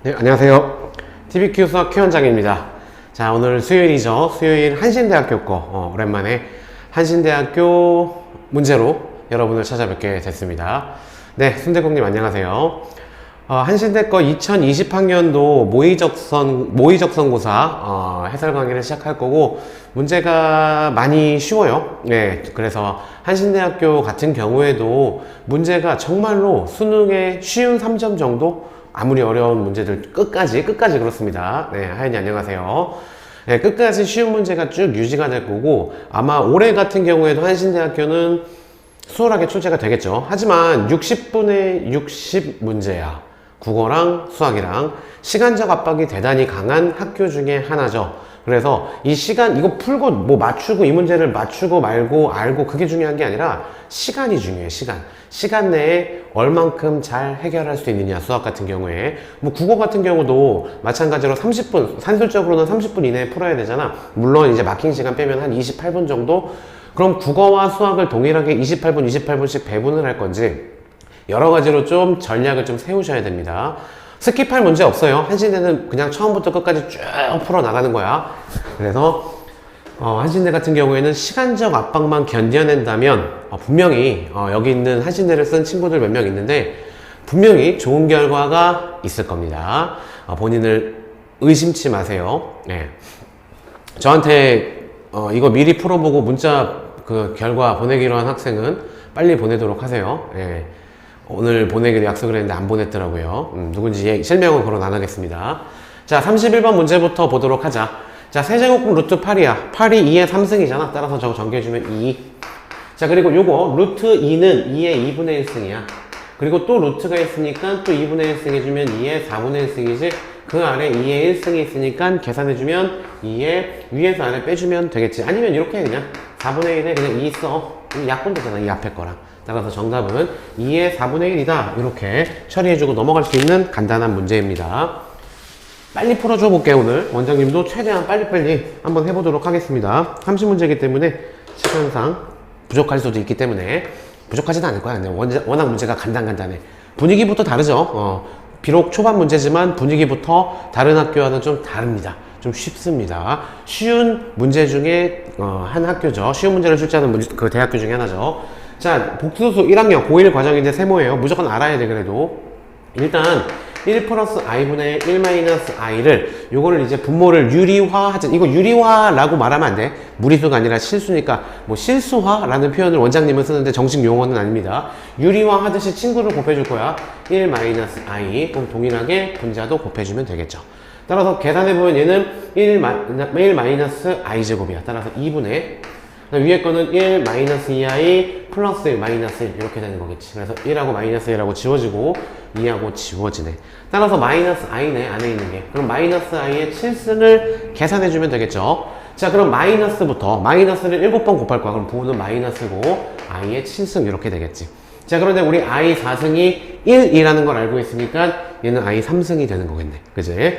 네, 안녕하세요. TVQ 수학 Q원장입니다. 자, 오늘 수요일이죠. 수요일 한신대학교 거, 오랜만에 한신대학교 문제로 여러분을 찾아뵙게 됐습니다. 네, 순대국님 안녕하세요. 한신대 거 2020학년도 모의적성고사 해설 강의를 시작할 거고, 문제가 많이 쉬워요. 네, 그래서 한신대학교 같은 경우에도 문제가 정말로 수능에 쉬운 3점 정도, 아무리 어려운 문제들 끝까지 그렇습니다. 네, 하연이 안녕하세요. 네, 끝까지 쉬운 문제가 쭉 유지가 될 거고, 아마 올해 같은 경우에도 한신대학교는 수월하게 출제가 되겠죠. 하지만 60분의 60 문제야. 국어랑 수학이랑 시간적 압박이 대단히 강한 학교 중에 하나죠. 그래서 이 시간, 이거 풀고 뭐 맞추고 이 문제를 맞추고 말고 알고 그게 중요한 게 아니라 시간이 중요해, 시간. 시간 내에 얼만큼 잘 해결할 수 있느냐, 수학 같은 경우에. 뭐 국어 같은 경우도 마찬가지로 30분, 산술적으로는 30분 이내에 풀어야 되잖아. 물론 이제 마킹 시간 빼면 한 28분 정도? 그럼 국어와 수학을 동일하게 28분씩 배분을 할 건지 여러 가지로 좀 전략을 좀 세우셔야 됩니다. 스킵할 문제 없어요. 한신대는 그냥 처음부터 끝까지 쭉 풀어 나가는 거야. 그래서 한신대 같은 경우에는 시간적 압박만 견뎌낸다면 분명히 여기 있는 한신대를 쓴 친구들 몇 명 있는데 분명히 좋은 결과가 있을 겁니다. 본인을 의심치 마세요. 네. 저한테 이거 미리 풀어보고 문자 그 결과 보내기로 한 학생은 빨리 보내도록 하세요. 네. 오늘 보내기로 약속을 했는데 안 보냈더라고요. 누군지 실명은 거론 안 하겠습니다. 자, 31번 문제부터 보도록 하자. 자, 세제곱근 루트 8이야. 8이 2의 3승이잖아. 따라서 저거 전개해주면 2. 자, 그리고 요거 루트 2는 2의 2분의 1승이야. 그리고 또 루트가 있으니까 또 2분의 1승 해주면 2의 4분의 1승이지. 그 아래 2의 1승이 있으니까 계산해주면 2의 위에서 아래 빼주면 되겠지. 아니면 이렇게 그냥 4분의 1에 그냥 2 써. 약분 되잖아, 이 앞에 거랑. 따라서 정답은 2의 4분의 1이다. 이렇게 처리해주고 넘어갈 수 있는 간단한 문제입니다. 빨리 풀어줘 볼게요, 오늘. 원장님도 최대한 빨리빨리 한번 해보도록 하겠습니다. 30문제이기 때문에 시간상 부족할 수도 있기 때문에 부족하지는 않을 거야. 근데 워낙 문제가 간단해. 분위기부터 다르죠. 비록 초반 문제지만 분위기부터 다른 학교와는 좀 다릅니다. 좀 쉽습니다. 쉬운 문제 중에 한 학교죠. 쉬운 문제를 출제하는 그 대학교 중에 하나죠. 자, 복수수 1학년 고1 과정인데 세모예요. 무조건 알아야 돼. 그래도 일단 1 플러스 i분의 1 마이너스 i를 요거를 이제 분모를 유리화하자. 이거 유리화라고 말하면 안 돼. 무리수가 아니라 실수니까 뭐 실수화라는 표현을 원장님은 쓰는데 정식 용어는 아닙니다. 유리화 하듯이 친구를 곱해줄 거야. 1 마이너스 i. 그럼 동일하게 분자도 곱해주면 되겠죠. 따라서 계산해보면 얘는 1 마이너스 i 제곱이야. 따라서 2분의 위에 거는 1 마이너스 2i 플러스 1 마이너스 1 이렇게 되는 거겠지. 그래서 1하고 마이너스 1하고 지워지고 2하고 지워지네. 따라서 마이너스 i네, 안에 있는 게. 그럼 마이너스 i의 7승을 계산해주면 되겠죠. 자, 그럼 마이너스부터 마이너스를 7번 곱할 거야. 그럼 부호는 마이너스고 i의 7승 이렇게 되겠지. 자, 그런데 우리 i 4승이 1이라는 걸 알고 있으니까 얘는 i 3승이 되는 거겠네. 그지?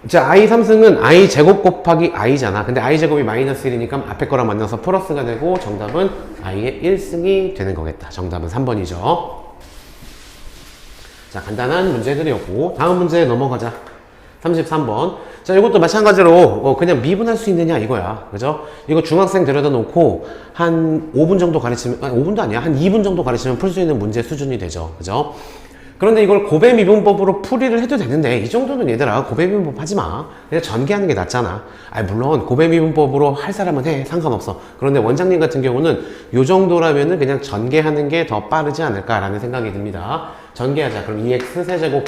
자, i 3승은 i 제곱 곱하기 i잖아. 근데 i 제곱이 마이너스 1이니까 앞에 거랑 만나서 플러스가 되고 정답은 i의 1승이 되는 거겠다. 정답은 3번이죠. 자, 간단한 문제들이었고 다음 문제 넘어가자. 33번. 자, 이것도 마찬가지로 그냥 미분할 수 있느냐 이거야. 그죠? 이거 중학생 들여다 놓고 한 5분 정도 가르치면, 아니 5분도 아니야. 한 2분 정도 가르치면 풀 수 있는 문제 수준이 되죠. 그죠? 그런데 이걸 곱해미분법으로 풀이를 해도 되는데 이 정도는 얘들아 곱해미분법 하지 마. 그냥 전개하는 게 낫잖아. 물론 곱해미분법으로 할 사람은 해. 상관없어. 그런데 원장님 같은 경우는 요 정도라면은 그냥 전개하는 게 더 빠르지 않을까라는 생각이 듭니다. 전개하자. 그럼 2x 세제곱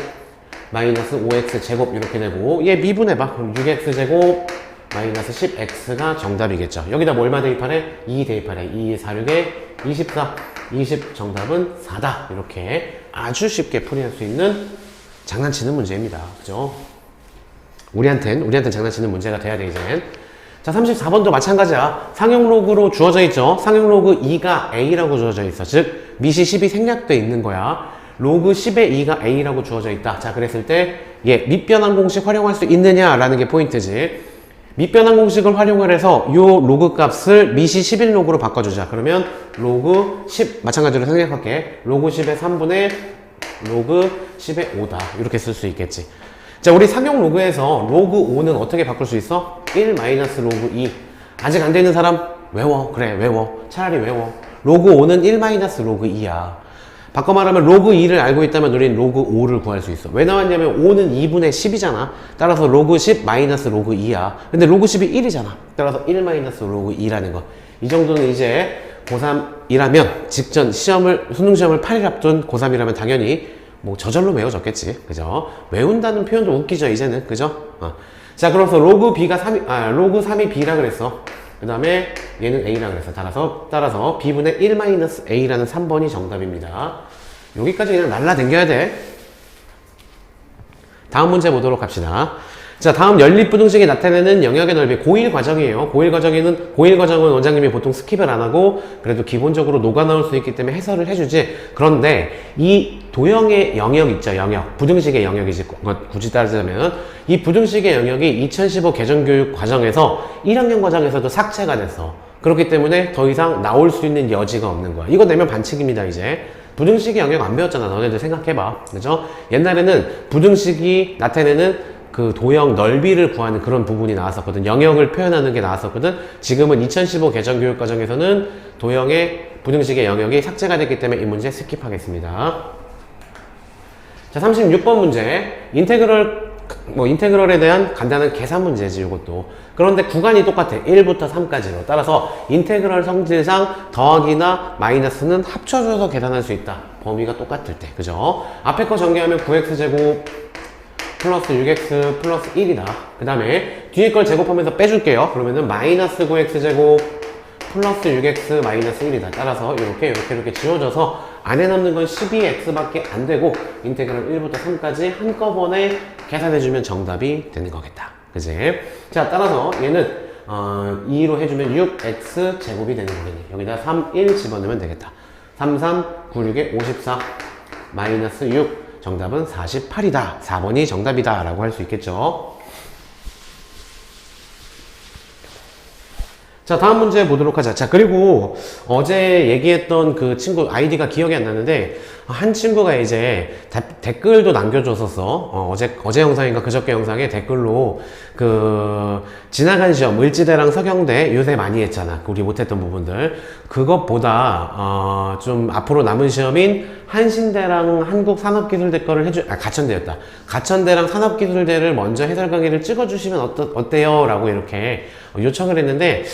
마이너스 5x 제곱 이렇게 되고 얘 미분해봐. 그럼 6x 제곱 마이너스 10x가 정답이겠죠. 여기다 뭐 얼마 대입하래? 2 대입하래. 2, 4, 6에 24. 20 정답은 4다. 이렇게 아주 쉽게 풀이할 수 있는 장난치는 문제입니다. 그죠? 우리한텐 장난치는 문제가 돼야 돼, 이젠. 자, 34번도 마찬가지야. 상용 로그로 주어져 있죠? 상용 로그 2가 a라고 주어져 있어. 즉, 미시 10이 생략돼 있는 거야. 로그 10의 2가 a라고 주어져 있다. 자, 그랬을 때, 밑변환 공식 활용할 수 있느냐라는 게 포인트지. 밑변환 공식을 활용을 해서 요 로그 값을 미시 11 로그로 바꿔주자. 그러면 로그 10 마찬가지로 생략할게. 로그 10의 3분의 로그 10의 5다. 이렇게 쓸 수 있겠지. 자, 우리 상용 로그에서 로그 5는 어떻게 바꿀 수 있어? 1 마이너스 로그 2. 아직 안 되는 사람 외워. 그래, 외워. 차라리 외워. 로그 5는 1 마이너스 로그 2야. 바꿔 말하면 로그 2를 알고 있다면 우리는 로그 5를 구할 수 있어. 왜 나왔냐면 5는 2분의 10이잖아. 따라서 로그 10 마이너스 로그 2야. 근데 로그 10이 1이잖아. 따라서 1 마이너스 로그 2라는 거. 이 정도는 이제 고3이라면 직전 수능 시험을 8일 앞둔 고3이라면 당연히 뭐 저절로 외워졌겠지. 그죠? 외운다는 표현도 웃기죠, 이제는. 그죠? 자, 그래서 로그 3이 B라 그랬어. 그 다음에 얘는 A라 그랬어. 따라서 B분의 1 마이너스 A라는 3번이 정답입니다. 여기까지 그냥 날라댕겨야 돼. 다음 문제 보도록 합시다. 자, 다음 연립부등식이 나타내는 영역의 넓이 고1 과정이에요. 고1 과정은 원장님이 보통 스킵을 안 하고 그래도 기본적으로 녹아 나올 수 있기 때문에 해설을 해주지. 그런데 이 도형의 영역 있죠, 영역. 부등식의 영역이지, 굳이 따지자면. 이 부등식의 영역이 2015 개정교육 과정에서 1학년 과정에서도 삭제가 됐어. 그렇기 때문에 더 이상 나올 수 있는 여지가 없는 거야. 이거 내면 반칙입니다, 이제. 부등식의 영역 안 배웠잖아. 너네들 생각해봐. 그죠? 옛날에는 부등식이 나타내는 그 도형 넓이를 구하는 그런 부분이 나왔었거든. 영역을 표현하는 게 나왔었거든. 지금은 2015 개정교육 과정에서는 도형의 부등식의 영역이 삭제가 됐기 때문에 이 문제 스킵하겠습니다. 자, 36번 문제. 인테그럴에 대한 간단한 계산 문제지, 이것도. 그런데 구간이 똑같아. 1부터 3까지로. 따라서 인테그럴 성질상 더하기나 마이너스는 합쳐져서 계산할 수 있다. 범위가 똑같을 때. 그죠? 앞에 거 전개하면 9x제곱 플러스 6x 플러스 1이다. 그 다음에 뒤에 걸 제곱하면서 빼줄게요. 그러면은 마이너스 9x제곱 플러스 6x 마이너스 1이다. 따라서 이렇게 지워져서 안에 남는 건 12x 밖에 안 되고 인테그럴 1부터 3까지 한꺼번에 계산해주면 정답이 되는 거겠다. 그지? 자, 따라서 얘는 2로 해주면 6x 제곱이 되는 거겠네. 여기다 3, 1 집어넣으면 되겠다. 3, 3, 9, 6에 54 마이너스 6. 정답은 48이다. 4번이 정답이다. 라고 할 수 있겠죠. 자, 다음 문제 보도록 하자. 자, 그리고 어제 얘기했던 그 친구 아이디가 기억이 안 나는데 한 친구가 이제 댓글도 남겨줬었어. 어제 영상인가 그저께 영상에 댓글로 그 지나간 시험 을지대랑 서경대 요새 많이 했잖아. 우리 못했던 부분들. 그것보다 좀 앞으로 남은 시험인 한신대랑 한국산업기술대 거를 가천대였다. 가천대랑 산업기술대를 먼저 해설 강의를 찍어주시면 어때요? 라고 이렇게 요청을 했는데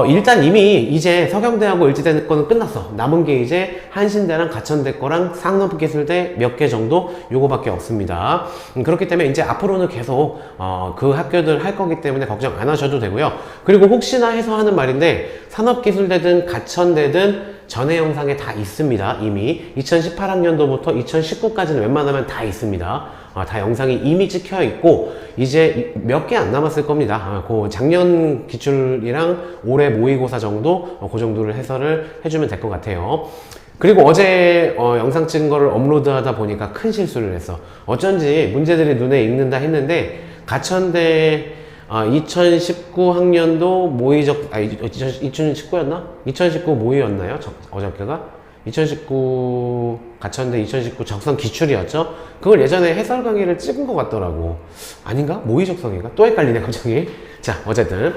일단 이미 이제 서경대하고 을지대 거는 끝났어. 남은 게 이제 한신대랑 가천대 거랑 산업기술대 몇 개 정도 요거밖에 없습니다. 그렇기 때문에 이제 앞으로는 계속 그 학교들 할 거기 때문에 걱정 안 하셔도 되고요. 그리고 혹시나 해서 하는 말인데 산업기술대든 가천대든 전에 영상에 다 있습니다. 이미 2018학년도부터 2019까지는 웬만하면 다 있습니다. 다 영상이 이미 찍혀 있고 이제 몇 개 안 남았을 겁니다. 그 작년 기출이랑 올해 모의고사 정도 그 정도를 해설을 해주면 될 것 같아요. 그리고 어제 영상 찍은 거를 업로드하다 보니까 큰 실수를 했어. 어쩐지 문제들이 눈에 익는다 했는데 가천대 2019학년도 모의적 2019였나? 2019 모의였나요? 어저께가? 2019 가천대 2019 적성 기출이었죠? 그걸 예전에 해설 강의를 찍은 것 같더라고. 아닌가? 모의 적성인가? 또 헷갈리네 갑자기. 자, 어쨌든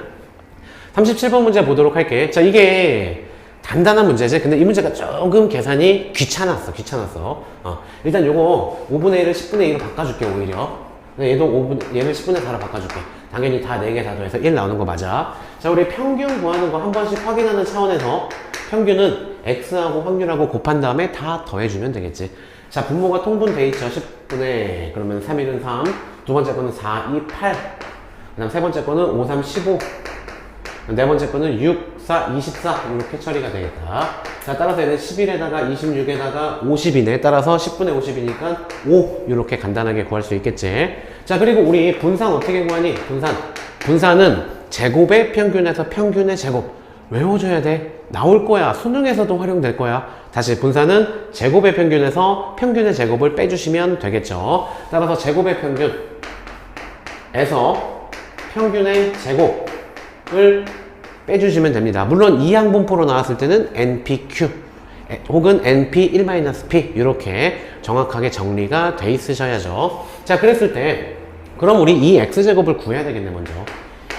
37번 문제 보도록 할게. 자, 이게 단단한 문제지. 근데 이 문제가 조금 계산이 귀찮았어. 일단 요거 5분의 1을 10분의 2로 바꿔줄게, 오히려. 얘도 얘를 10분의 4로 바꿔줄게. 당연히 다 4개 다 더해서 1 나오는 거 맞아. 자, 우리 평균 구하는 거 한 번씩 확인하는 차원에서 평균은 x하고 확률하고 곱한 다음에 다 더해주면 되겠지. 자, 분모가 통분돼 있죠. 10분의 그러면 3, 1은 3. 두 번째 거는 4, 2, 8. 그 다음 세 번째 거는 5, 3, 15. 네 번째 거는 6, 4, 24 이렇게 처리가 되겠다. 자, 따라서 얘는 11에다가 26에다가 50이네. 따라서 10분의 50이니까 5 이렇게 간단하게 구할 수 있겠지. 자, 그리고 우리 분산 어떻게 구하니? 분산은 제곱의 평균에서 평균의 제곱 외워줘야 돼. 나올 거야. 수능에서도 활용될 거야. 다시 분산은 제곱의 평균에서 평균의 제곱을 빼주시면 되겠죠. 따라서 제곱의 평균에서 평균의 제곱을 빼주시면 됩니다. 물론 이항분포로 나왔을 때는 NPQ 혹은 NP1-P 이렇게 정확하게 정리가 돼 있으셔야죠. 자, 그랬을 때 그럼 우리 이 x제곱을 구해야 되겠네. 먼저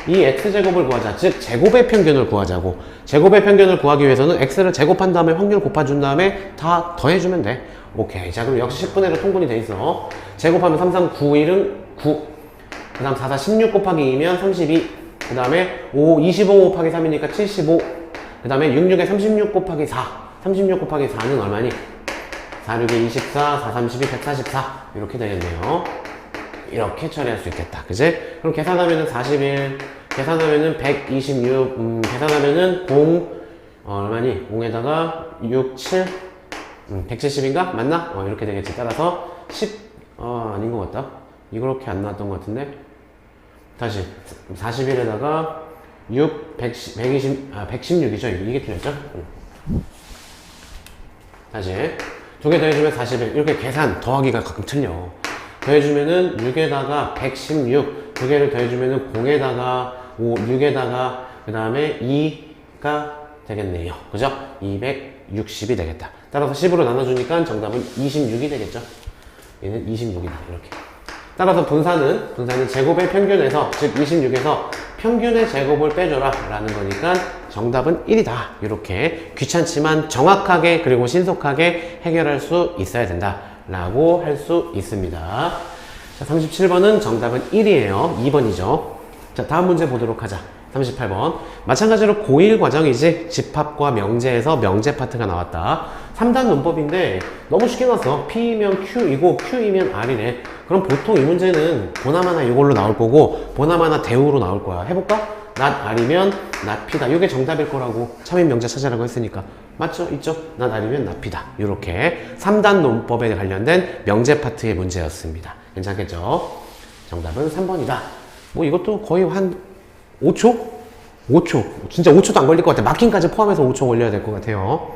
이 x제곱을 구하자. 즉 제곱의 평균을 구하자고. 제곱의 평균을 구하기 위해서는 x를 제곱한 다음에 확률 곱해준 다음에 다 더해주면 돼. 오케이. 자, 그럼 역시 10분의 1로 통분이 돼 있어. 제곱하면 3, 3, 9, 1은 9. 그 다음 4, 4, 16 곱하기 2면 32. 그 다음에 5, 25 곱하기 3이니까 75. 그 다음에 6, 6에 36 곱하기 4. 36 곱하기 4는 얼마니? 4, 6에 24, 4, 32, 144. 이렇게 되겠네요. 이렇게 처리할 수 있겠다. 그지? 그럼 계산하면은 41, 계산하면은 126, 계산하면은 0, 얼마니? 0에다가 6, 7, 170인가? 맞나? 이렇게 되겠지. 따라서 10, 아닌 것 같다. 이렇게 안 나왔던 것 같은데. 다시. 41에다가 6, 120, 116이죠. 이게 틀렸죠? 다시. 두 개 더해주면 41. 이렇게 계산, 더하기가 가끔 틀려. 더해주면은 6에다가 116. 두 개를 더해주면은 0에다가 5, 6에다가 그 다음에 2가 되겠네요. 그죠? 260이 되겠다. 따라서 10으로 나눠주니까 정답은 26이 되겠죠? 얘는 26이다. 이렇게. 따라서 분사는 제곱의 평균에서, 즉 26에서 평균의 제곱을 빼줘라 라는 거니까 정답은 1이다. 이렇게 귀찮지만 정확하게 그리고 신속하게 해결할 수 있어야 된다 라고 할 수 있습니다. 자, 37번은 정답은 1이에요. 2번이죠. 자, 다음 문제 보도록 하자. 38번. 마찬가지로 고1 과정이지. 집합과 명제에서 명제 파트가 나왔다. 3단 논법인데 너무 쉽게 나왔어. P이면 Q이고 Q이면 R이래. 그럼 보통 이 문제는 보나마나 이걸로 나올 거고 보나마나 대우로 나올 거야. 해볼까? not R이면 not P다. 이게 정답일 거라고. 참인 명제 찾으라고 했으니까. 맞죠? 있죠? not R이면 not P다. 이렇게 3단 논법에 관련된 명제 파트의 문제였습니다. 괜찮겠죠? 정답은 3번이다. 뭐 이것도 거의 한 5초? 5초. 진짜 5초도 안 걸릴 것 같아. 마킹까지 포함해서 5초 걸려야 될 것 같아요.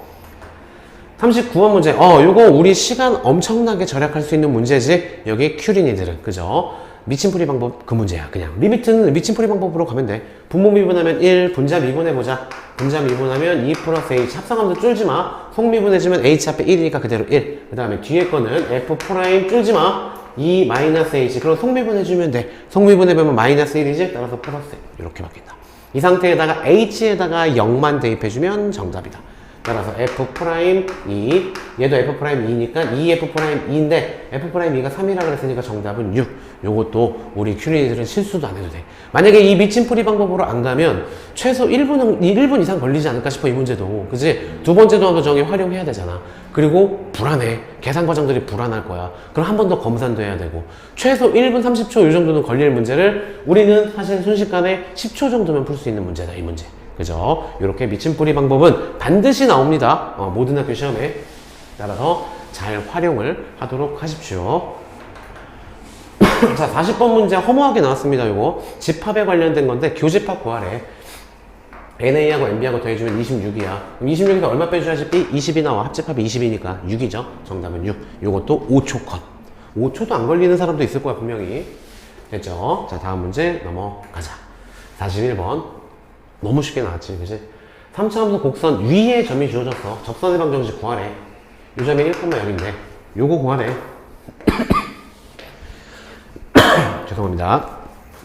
39번 문제. 요거 우리 시간 엄청나게 절약할 수 있는 문제지. 여기 큐리니들은. 그죠? 미침풀이 방법 그 문제야. 그냥. 리미트는 미침풀이 방법으로 가면 돼. 분모 미분하면 1, 분자 미분해보자. 분자 미분하면 2 플러스 h. 합성하면서 줄지 마. 속미분해주면 h 앞에 1이니까 그대로 1. 그 다음에 뒤에 거는 f 프라임 줄지 마. 2 마이너스 h. 그럼 속미분해주면 돼. 속미분해보면 마이너스 1이지? 따라서 플러스 1. 이렇게 바뀐다. 이 상태에다가 h에다가 0만 대입해주면 정답이다. 따라서 f'2, 얘도 f'2니까 2f'2인데 f'2가 3이라 그랬으니까 정답은 6. 요것도 우리 큐리들은 실수도 안 해도 돼. 만약에 이 미침풀이 방법으로 안 가면 최소 1분 이상 걸리지 않을까 싶어. 이 문제도. 그지? 두 번째 도항도정에 활용해야 되잖아. 그리고 불안해. 계산 과정들이 불안할 거야. 그럼 한 번 더 검산도 해야 되고. 최소 1분 30초 이 정도는 걸릴 문제를 우리는 사실 순식간에 10초 정도면 풀 수 있는 문제다. 이 문제. 그죠? 이렇게 미침풀이 방법은 반드시 나옵니다. 모든 학교 시험에. 따라서 잘 활용을 하도록 하십시오. 자, 40번 문제 허무하게 나왔습니다. 요거 집합에 관련된 건데 교집합 구하래. NA하고 NB하고 더해주면 26이야. 그럼 26에서 얼마 빼줘야지? B 20이 나와. 합집합이 20이니까 6이죠. 정답은 6. 요것도 5초 컷. 5초도 안 걸리는 사람도 있을 거야 분명히. 됐죠? 자, 다음 문제 넘어가자. 41번. 너무 쉽게 나왔지, 그지? 3차함수 곡선 위에 점이 주어졌어. 접선의 방정식 구하래. 이 점이 1,0인데 요거 구하래. 죄송합니다.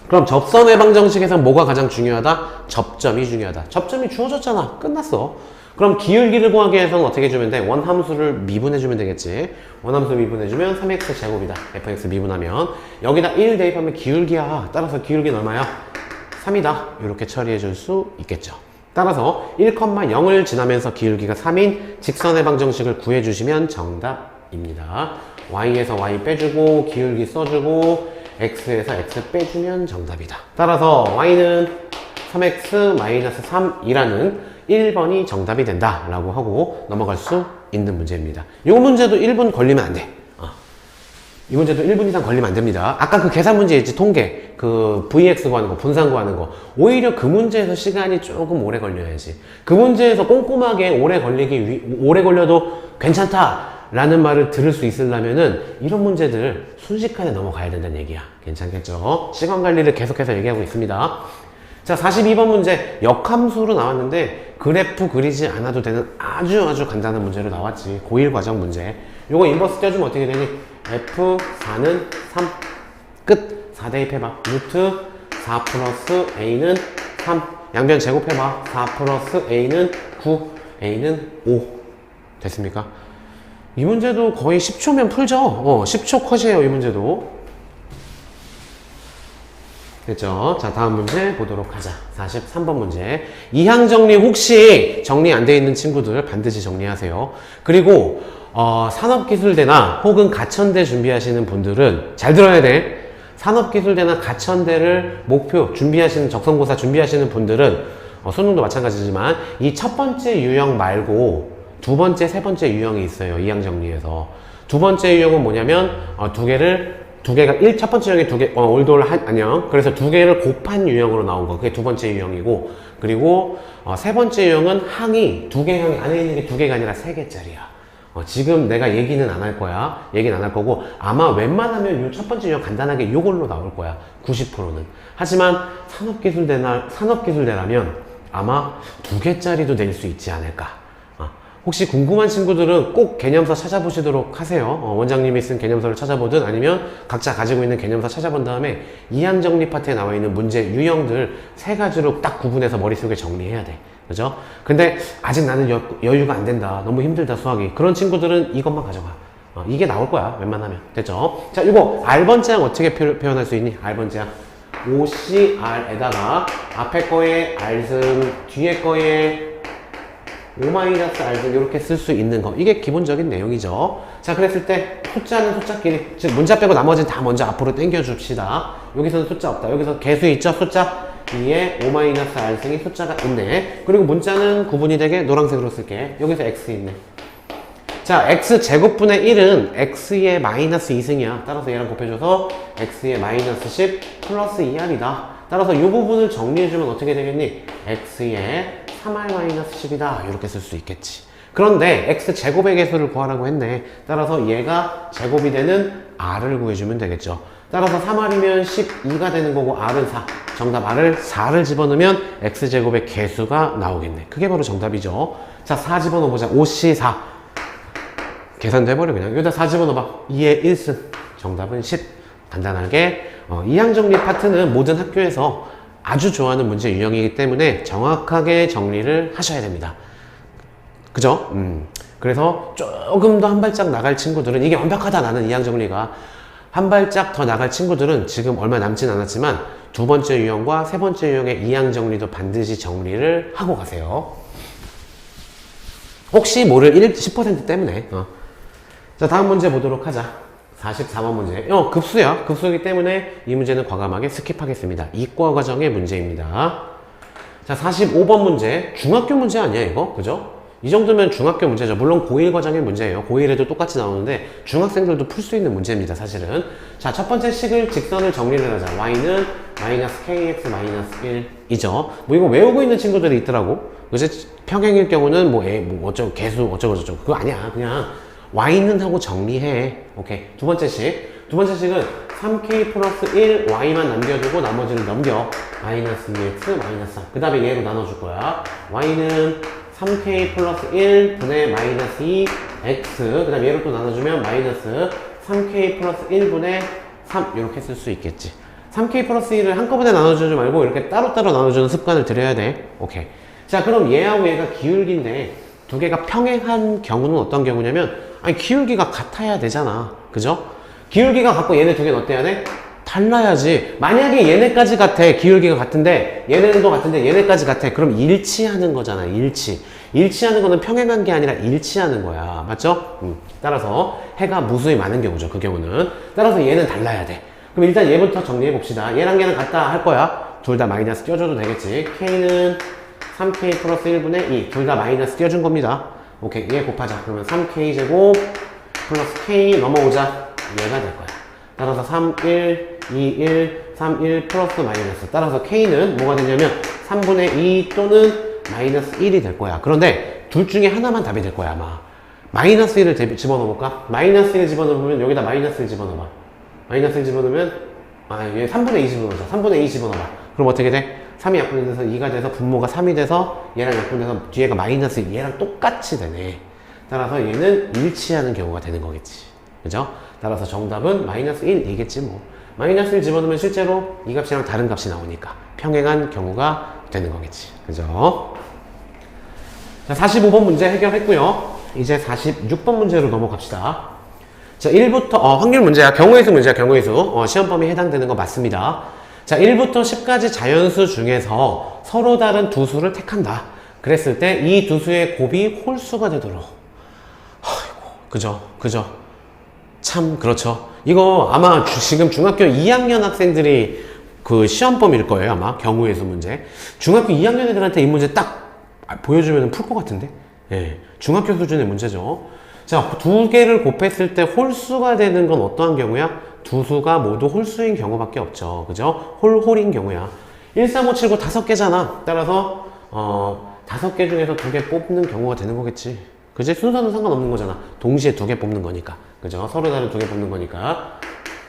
그럼 접선의 방정식에서 뭐가 가장 중요하다? 접점이 중요하다. 접점이 주어졌잖아. 끝났어. 그럼 기울기를 구하기 위해서는 어떻게 해주면 돼? 원함수를 미분해주면 되겠지. 원함수 미분해주면 3x 제곱이다. fx 미분하면 여기다 1 대입하면 기울기야. 따라서 기울기는 얼마야? 3이다. 이렇게 처리해 줄 수 있겠죠. 따라서 1,0을 지나면서 기울기가 3인 직선의 방정식을 구해 주시면 정답입니다. y에서 y 빼주고 기울기 써주고 x에서 x 빼주면 정답이다. 따라서 y는 3x-3이라는 1번이 정답이 된다 라고 하고 넘어갈 수 있는 문제입니다. 이 문제도 1분 걸리면 안 돼. 이 문제도 1분 이상 걸리면 안 됩니다. 아까 그 계산 문제 있지, 통계. 그 VX 구하는 거, 분산 구하는 거. 오히려 그 문제에서 시간이 조금 오래 걸려야지. 그 문제에서 꼼꼼하게 오래 걸려도 괜찮다 라는 말을 들을 수 있으려면은 이런 문제들 순식간에 넘어가야 된다는 얘기야. 괜찮겠죠? 시간 관리를 계속해서 얘기하고 있습니다. 자, 42번 문제. 역함수로 나왔는데 그래프 그리지 않아도 되는 아주 간단한 문제로 나왔지. 고1 과정 문제. 요거 인버스 떼주면 어떻게 되니? F4는 3. 끝. 4 대입해봐. 루트 4 플러스 a는 3. 양변 제곱해봐. 4 플러스 a는 9, a는 5. 됐습니까? 이 문제도 거의 10초면 풀죠? 10초 컷이에요, 이 문제도. 됐죠? 자, 다음 문제 보도록 하자. 43번 문제. 이항 정리 혹시 정리 안 돼 있는 친구들 반드시 정리하세요. 그리고 산업기술대나 혹은 가천대 준비하시는 분들은 잘 들어야 돼. 산업기술대나 가천대를 목표 준비하시는 적성고사 준비하시는 분들은 수능도 마찬가지지만 이 첫 번째 유형 말고 두 번째, 세 번째 유형이 있어요. 이항 정리에서. 두 번째 유형은 뭐냐면 두 개가 첫 번째 유형이 두 개, 올돌 안녕. 그래서 두 개를 곱한 유형으로 나온 거. 그게 두 번째 유형이고. 그리고 세 번째 유형은 항이 두 개 항이 안에 있는 게 두 개가 아니라 세 개짜리야. 지금 내가 얘기는 안 할 거야. 얘기는 안 할 거고 아마 웬만하면 이 첫 번째 유형 간단하게 이걸로 나올 거야. 90%는. 하지만 산업기술대라면 아마 두 개짜리도 낼 수 있지 않을까. 혹시 궁금한 친구들은 꼭 개념서 찾아보시도록 하세요. 원장님이 쓴 개념서를 찾아보든 아니면 각자 가지고 있는 개념서 찾아본 다음에 이항정리 파트에 나와 있는 문제 유형들 세 가지로 딱 구분해서 머릿속에 정리해야 돼. 그죠? 근데 아직 나는 여유가 안 된다. 너무 힘들다 수학이. 그런 친구들은 이것만 가져가. 이게 나올 거야. 웬만하면. 됐죠? 자, 이거 R번째항 어떻게 표현할 수 있니? R번째항. OCR에다가 앞에 거에 R승, 뒤에 거에 O-R승 이렇게 쓸 수 있는 거. 이게 기본적인 내용이죠. 자, 그랬을 때 숫자는 숫자끼리, 즉 문자 빼고 나머지는 다 먼저 앞으로 당겨 줍시다. 여기서는 숫자 없다. 여기서 개수 있죠? 숫자 2에 O-R승이 숫자가 있네. 그리고 문자는 구분이 되게 노란색으로 쓸게. 여기서 X 있네. 자, X 제곱분의 1은 X의 마이너스 2승이야. 따라서 얘랑 곱해줘서 X의 마이너스 10 플러스 2R이다. 따라서 이 부분을 정리해주면 어떻게 되겠니? X의 3R 마이너스 10이다. 이렇게 쓸 수 있겠지. 그런데 X 제곱의 개수를 구하라고 했네. 따라서 얘가 제곱이 되는 R을 구해주면 되겠죠. 따라서 3R이면 12가 되는 거고 R은 4. 정답 R을 4를 집어넣으면 X제곱의 개수가 나오겠네. 그게 바로 정답이죠. 자, 4 집어넣어보자. 5C4. 계산도 해버려 그냥. 여기다 4 집어넣어봐. 2의 1승. 정답은 10. 간단하게 이항정리 파트는 모든 학교에서 아주 좋아하는 문제 유형이기 때문에 정확하게 정리를 하셔야 됩니다. 그죠? 그래서 조금 더 한 발짝 나갈 친구들은 이게 완벽하다 나는 이항정리가 한 발짝 더 나갈 친구들은 지금 얼마 남진 않았지만 두 번째 유형과 세 번째 유형의 이항정리도 반드시 정리를 하고 가세요. 혹시 모를 10% 때문에. 자, 다음 문제 보도록 하자. 44번 문제. 급수야. 급수이기 때문에 이 문제는 과감하게 스킵하겠습니다. 이과 과정의 문제입니다. 자, 45번 문제. 중학교 문제 아니야, 이거? 그죠? 이 정도면 중학교 문제죠. 물론 고1 과정의 문제예요. 고1에도 똑같이 나오는데 중학생들도 풀 수 있는 문제입니다, 사실은. 자, 첫 번째 식을 직선을 정리를 하자. y는 마이너스 kx 마이너스 1이죠. 뭐 이거 외우고 있는 친구들이 있더라고. 그래서 평행일 경우는 어쩌고 개수 어쩌고 저쩌고 그거 아니야. 그냥 y는 하고 정리해. 오케이. 두 번째 식은 3k 플러스 1 y만 남겨두고 나머지를 넘겨. 마이너스 2x 마이너스 3. 그 다음에 얘로 나눠줄 거야. y는 3k 플러스 1 분의 마이너스 2 x. 그 다음에 얘로 또 나눠주면 마이너스 3k 플러스 1분의 3 이렇게 쓸 수 있겠지. 3k 플러스 1을 한꺼번에 나눠주지 말고 이렇게 따로따로 나눠주는 습관을 들여야 돼. 오케이. 자, 그럼 얘하고 얘가 기울기인데 두 개가 평행한 경우는 어떤 경우냐면 기울기가 같아야 되잖아. 그죠? 기울기가 같고 얘네 두 개는 어때야 돼? 달라야지. 만약에 얘네까지 같아. 기울기가 같은데 얘네도 같은데 얘네까지 같아. 그럼 일치하는 거잖아. 일치하는 거는 평행한 게 아니라 일치하는 거야. 맞죠? 따라서 해가 무수히 많은 경우죠. 그 경우는. 따라서 얘는 달라야 돼. 그럼 일단 얘부터 정리해 봅시다. 얘랑 얘는 같다 할 거야. 둘 다 마이너스 띄워줘도 되겠지. K는 3K 플러스 1분의 2. 둘 다 마이너스 띄워준 겁니다. 오케이. 얘 곱하자. 그러면 3K제곱 플러스 K 넘어오자. 얘가 될 거야. 따라서 3, 1, 2, 1, 3, 1 플러스 마이너스. 따라서 K는 뭐가 되냐면 3분의 2 또는 마이너스 1이 될 거야. 그런데 둘 중에 하나만 답이 될 거야, 아마. 마이너스 1을 집어넣어볼까? 마이너스 1을 집어넣으면 여기다 마이너스 1 집어넣어봐. 마이너스 1 집어넣으면, 얘 3분의 2 집어넣자. 3분의 2 집어넣어봐. 그럼 어떻게 돼? 3이 약분돼서 2가 돼서 분모가 3이 돼서 얘랑 약분돼서 뒤에가 마이너스 2. 얘랑 똑같이 되네. 따라서 얘는 일치하는 경우가 되는 거겠지. 그죠? 따라서 정답은 마이너스 1이겠지 뭐. 마이너스 1 집어넣으면 실제로 이 값이랑 다른 값이 나오니까 평행한 경우가 되는 거겠지. 그죠? 자, 45번 문제 해결했고요. 이제 46번 문제로 넘어갑시다. 자, 1부터 확률 문제야. 경우의 수 문제야. 경우의 수. 시험 범위에 해당되는 거 맞습니다. 자, 1부터 10까지 자연수 중에서 서로 다른 두 수를 택한다. 그랬을 때 이 두 수의 곱이 홀수가 되도록. 아이고, 그죠. 참 그렇죠. 이거 아마 지금 중학교 2학년 학생들이 그 시험 범위일 거예요. 아마 경우의 수 문제. 중학교 2학년 애들한테 이 문제 딱 보여주면 풀 것 같은데. 예, 중학교 수준의 문제죠. 자, 두 개를 곱했을 때 홀수가 되는 건 어떠한 경우야? 두 수가 모두 홀수인 경우밖에 없죠. 그죠? 홀인 경우야. 1, 3, 5, 7, 9 다섯 개잖아. 따라서 다섯 개 중에서 두 개 뽑는 경우가 되는 거겠지. 그지? 순서는 상관없는 거잖아. 동시에 두 개 뽑는 거니까. 그죠? 서로 다른 두 개 뽑는 거니까.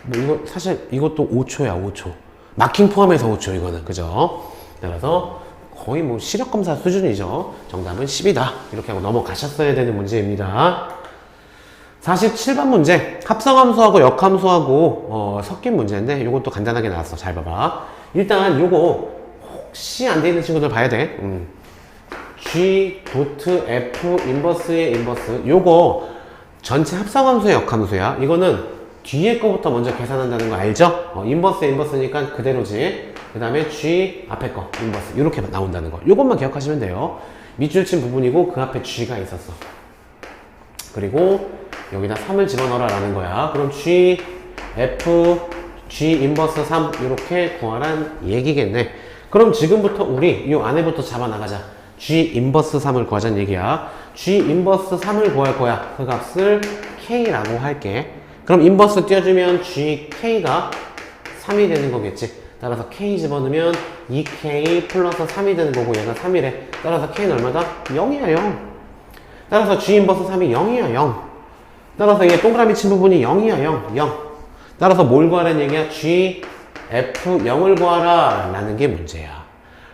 뭐 이거 사실 이것도 5초야, 5초. 마킹 포함해서 5초 이거는. 그죠? 따라서 거의 뭐 시력검사 수준이죠. 정답은 10이다. 이렇게 하고 넘어가셨어야 되는 문제입니다. 47번 문제. 합성함수하고 역함수하고 섞인 문제인데 이것도 간단하게 나왔어. 잘 봐봐. 일단 요거 혹시 안 돼 있는 친구들 봐야 돼. G, 도트, F, 인버스의 인버스. 요거 전체 합성함수의 역함수야. 이거는 뒤에 거부터 먼저 계산한다는 거 알죠? 인버스의 인버스니까 그대로지. 그 다음에 G 앞에 거 인버스 이렇게 나온다는 거. 요것만 기억하시면 돼요. 밑줄 친 부분이고 그 앞에 G가 있었어. 그리고 여기다 3을 집어넣어라 라는 거야. 그럼 G, F, G 인버스 3 이렇게 구하란 얘기겠네. 그럼 지금부터 우리 이 안에부터 잡아나가자. G 인버스 3을 구하자는 얘기야. G 인버스 3을 구할 거야. 그 값을 K라고 할게. 그럼 인버스 띄워주면 GK가 3이 되는 거겠지. 따라서 K 집어넣으면 2K 플러스 3이 되는 거고 얘가 3이래. 따라서 K는 얼마다? 0이야 0. 따라서 G 인버스 3이 0이야 0. 따라서 이게 동그라미 친 부분이 0이야 0. 따라서 뭘 구하라는 얘기야? G, F, 0을 구하라 라는 게 문제야.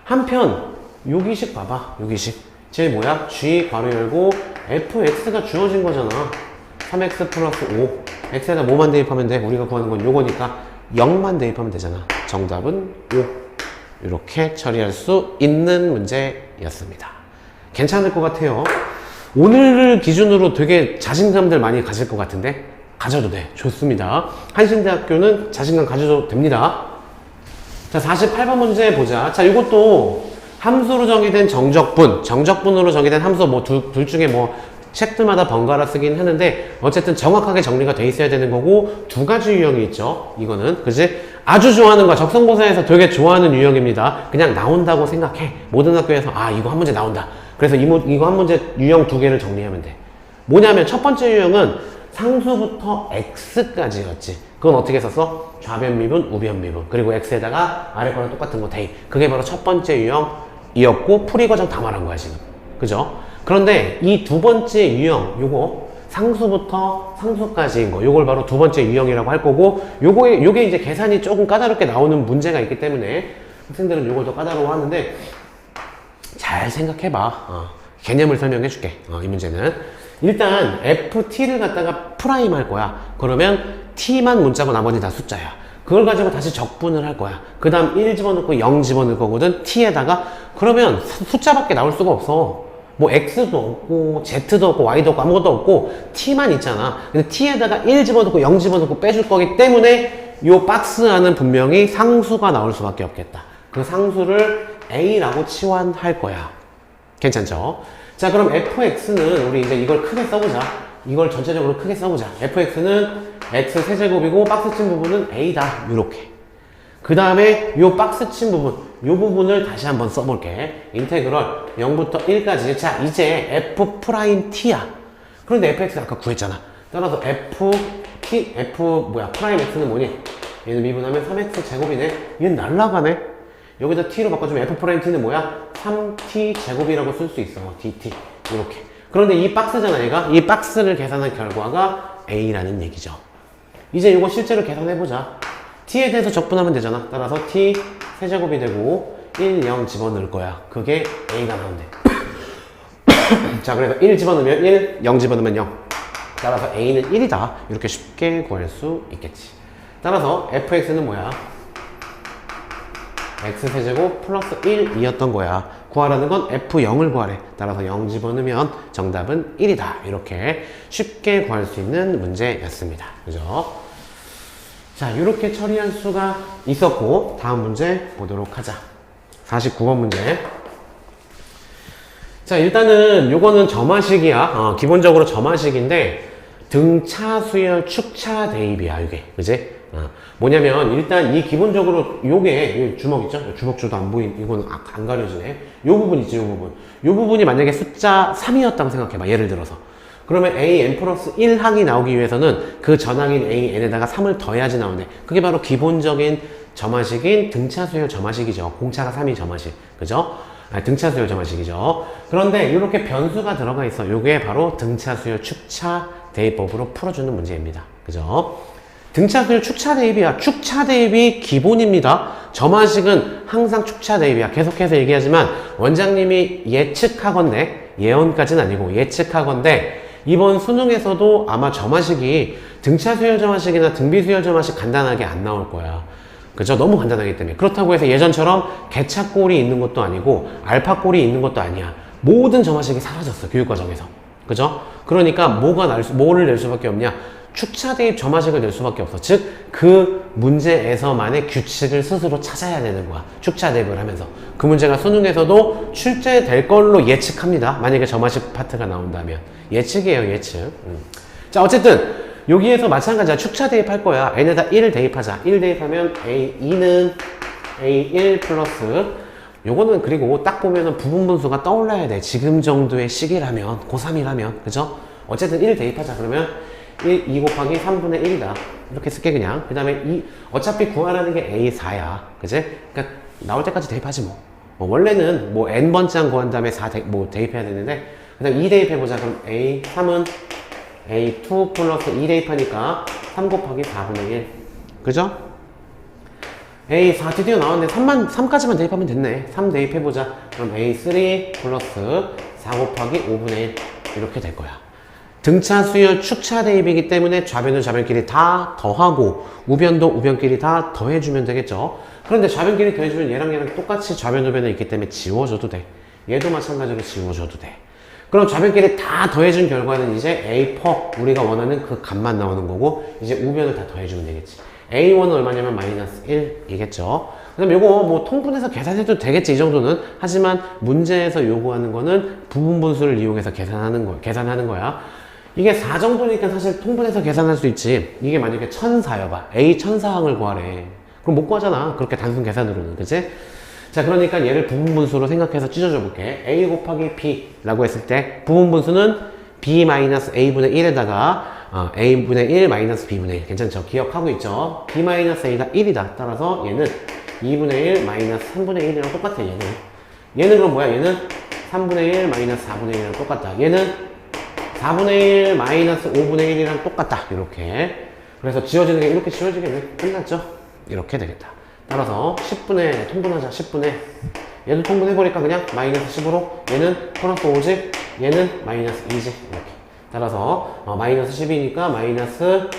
한편 요기식 봐봐. 요기식 쟤 뭐야? G 괄호 열고 FX가 주어진 거잖아. 3X 플러스 5 X에다 뭐만 대입하면 돼? 우리가 구하는 건 요거니까 0만 대입하면 되잖아. 정답은 5 이렇게 처리할 수 있는 문제였습니다. 괜찮을 것 같아요. 오늘을 기준으로 되게 자신감들 많이 가질 것 같은데 가져도 돼. 좋습니다. 한신대학교는 자신감 가져도 됩니다. 자, 48번 문제 보자. 자, 이것도 함수로 정의된 정적분으로 정의된 함수 뭐 둘 중에 뭐 책들마다 번갈아 쓰긴 하는데 어쨌든 정확하게 정리가 돼 있어야 되는 거고 두 가지 유형이 있죠. 이거는 그지? 아주 좋아하는 거 적성고사에서 되게 좋아하는 유형입니다. 그냥 나온다고 생각해. 모든 학교에서 이거 한 문제 나온다. 그래서 이거 한 문제 유형 두 개를 정리하면 돼. 뭐냐면 첫 번째 유형은 상수부터 x까지였지. 그건 어떻게 썼어? 좌변 미분, 우변 미분. 그리고 x에다가 아래 거랑 똑같은 거 대입. 그게 바로 첫 번째 유형이었고 풀이 과정 다 말한 거야 지금. 그죠? 그런데 이 두 번째 유형, 요거 상수부터 상수까지인 거, 요걸 바로 두 번째 유형이라고 할 거고, 요게 이제 계산이 조금 까다롭게 나오는 문제가 있기 때문에 학생들은 요걸 더 까다로워하는데 잘 생각해봐. 개념을 설명해 줄게. 이 문제는 일단 FT를 갖다가 프라임 할 거야. 그러면 T만 문자고 나머지 다 숫자야. 그걸 가지고 다시 적분을 할 거야. 그 다음 1 집어넣고 0 집어넣을 거거든. T에다가. 그러면 숫자밖에 나올 수가 없어. 뭐 X도 없고 Z도 없고 Y도 없고 아무것도 없고 T만 있잖아. 근데 T에다가 1 집어넣고 0 집어넣고 빼줄 거기 때문에 요 박스 안은 분명히 상수가 나올 수밖에 없겠다. 그 상수를 A라고 치환할 거야. 괜찮죠? 자, 그럼 fx는 우리 이제 이걸 크게 써보자. 이걸 전체적으로 크게 써보자. fx는 x 세제곱이고 박스 친 부분은 a다. 요렇게. 그 다음에 요 박스 친 부분, 요 부분을 다시 한번 써볼게. 인테그럴 0부터 1까지. 자, 이제 f't야. 그런데 fx 아까 구했잖아. 따라서 프라임 x는 뭐니? 얘는 미분하면 3x 제곱이네. 얘는 날라가네. 여기다 t로 바꿔주면 f't는 뭐야? 3t 제곱이라고 쓸 수 있어. dt. 이렇게. 그런데 이 박스잖아, 얘가. 이 박스를 계산한 결과가 a라는 얘기죠. 이제 이거 실제로 계산해보자. t에 대해서 적분하면 되잖아. 따라서 t 세제곱이 되고 1, 0 집어넣을 거야. 그게 a가 나온대. 자, 그래서 1 집어넣으면 1, 0 집어넣으면 0. 따라서 a는 1이다. 이렇게 쉽게 구할 수 있겠지. 따라서 fx는 뭐야? x세제곱 플러스 1이었던 거야. 구하라는 건 f0을 구하래. 따라서 0 집어넣으면 정답은 1이다. 이렇게 쉽게 구할 수 있는 문제였습니다. 그죠? 자, 이렇게 처리할 수가 있었고, 다음 문제 보도록 하자. 49번 문제. 자, 일단은 요거는 점화식이야. 기본적으로 점화식인데 등차, 수열, 축차, 대입이야, 이게. 그지? 뭐냐면 일단 이 기본적으로 요게 주먹 있죠? 주먹줄도 안 보인, 이건 안 가려지네. 요 부분 있지, 요 부분. 요 부분이 만약에 숫자 3이었다고 생각해봐. 예를 들어서. 그러면 an 플러스 1항이 나오기 위해서는 그 전항인 an에다가 3을 더해야지 나오는데, 그게 바로 기본적인 점화식인 등차, 수열, 점화식이죠. 공차가 3이 점화식. 그죠? 등차, 수열, 점화식이죠. 그런데 이렇게 변수가 들어가 있어. 요게 바로 등차, 수열, 축차, 대입법으로 풀어주는 문제입니다. 그죠? 등차, 수열, 축차, 대입이야. 축차, 대입이 기본입니다. 점화식은 항상 축차, 대입이야. 계속해서 얘기하지만 원장님이 예측하건대, 예언까지는 아니고 예측하건대 이번 수능에서도 아마 점화식이 등차, 수열, 점화식이나 등비, 수열, 점화식 간단하게 안 나올 거야. 그죠? 너무 간단하기 때문에. 그렇다고 해서 예전처럼 개차꼴이 있는 것도 아니고 알파꼴이 있는 것도 아니야. 모든 점화식이 사라졌어, 교육과정에서. 그죠? 그러니까 뭐를 낼 수밖에 없냐? 축차, 대입, 점화식을 낼 수밖에 없어. 즉, 그 문제에서만의 규칙을 스스로 찾아야 되는 거야. 축차, 대입을 하면서. 그 문제가 수능에서도 출제될 걸로 예측합니다. 만약에 점화식 파트가 나온다면. 예측이에요, 예측. 자, 어쨌든 여기에서 마찬가지야. 축차 대입할 거야. n에다 1을 대입하자. 1 대입하면 a2는 a1 플러스, 요거는 그리고 딱 보면은 부분분수가 떠올라야 돼. 지금 정도의 시기라면, 고3이라면, 그죠? 어쨌든 1 대입하자. 그러면 2 곱하기 3분의 1이다. 이렇게 쓸게, 그냥. 그 다음에 어차피 구하라는 게 a4야. 그지? 그러니까 나올 때까지 대입하지 뭐. 원래는 뭐 n번째 구한 다음에 4 대입해야 되는데, 그 다음 2 대입해보자. 그럼 a3은 a2 플러스 2 대입하니까 3 곱하기 4분의 1. 그죠? a4 드디어 나왔는데 3까지만 대입하면 됐네. 3 대입해보자. 그럼 a3 플러스 4 곱하기 5분의 1. 이렇게 될 거야. 등차, 수열, 축차 대입이기 때문에 좌변은 좌변끼리 다 더하고 우변도 우변끼리 다 더해주면 되겠죠. 그런데 좌변끼리 더해주면 얘랑 똑같이 좌변, 우변은 있기 때문에 지워줘도 돼. 얘도 마찬가지로 지워줘도 돼. 그럼 좌변끼리 다 더해준 결과는 이제 a4, 우리가 원하는 그 값만 나오는 거고, 이제 우변을 다 더해주면 되겠지. a1은 얼마냐면 마이너스 1이겠죠. 그 다음에 요거 뭐 통분해서 계산해도 되겠지, 이 정도는. 하지만 문제에서 요구하는 거는 부분분수를 이용해서 계산하는 거야. 이게 4 정도니까 사실 통분해서 계산할 수 있지. 이게 만약에 1004여봐. a 1004항을 구하래. 그럼 못 구하잖아. 그렇게 단순 계산으로는. 그치? 자, 그러니까 얘를 부분분수로 생각해서 찢어줘 볼게. a 곱하기 b 라고 했을 때 부분분수는 b 마이너스 a분의 1에다가 a분의 1 마이너스 b분의 1. 괜찮죠? 기억하고 있죠? b 마이너스 a가 1이다. 따라서 얘는 2분의 1 마이너스 3분의 1이랑 똑같아, 얘는 그럼 뭐야? 얘는 3분의 1 마이너스 4분의 1이랑 똑같다. 얘는 4분의 1 마이너스 5분의 1이랑 똑같다. 이렇게. 그래서 지워지는 게 이렇게 지워지겠네. 끝났죠? 이렇게 되겠다. 따라서 10분의 통분하자. 10분의 얘도 통분해버리니까 그냥 마이너스 10으로, 얘는 플러스 5지, 얘는 마이너스 2지. 이렇게. 따라서 마이너스 10이니까 마이너스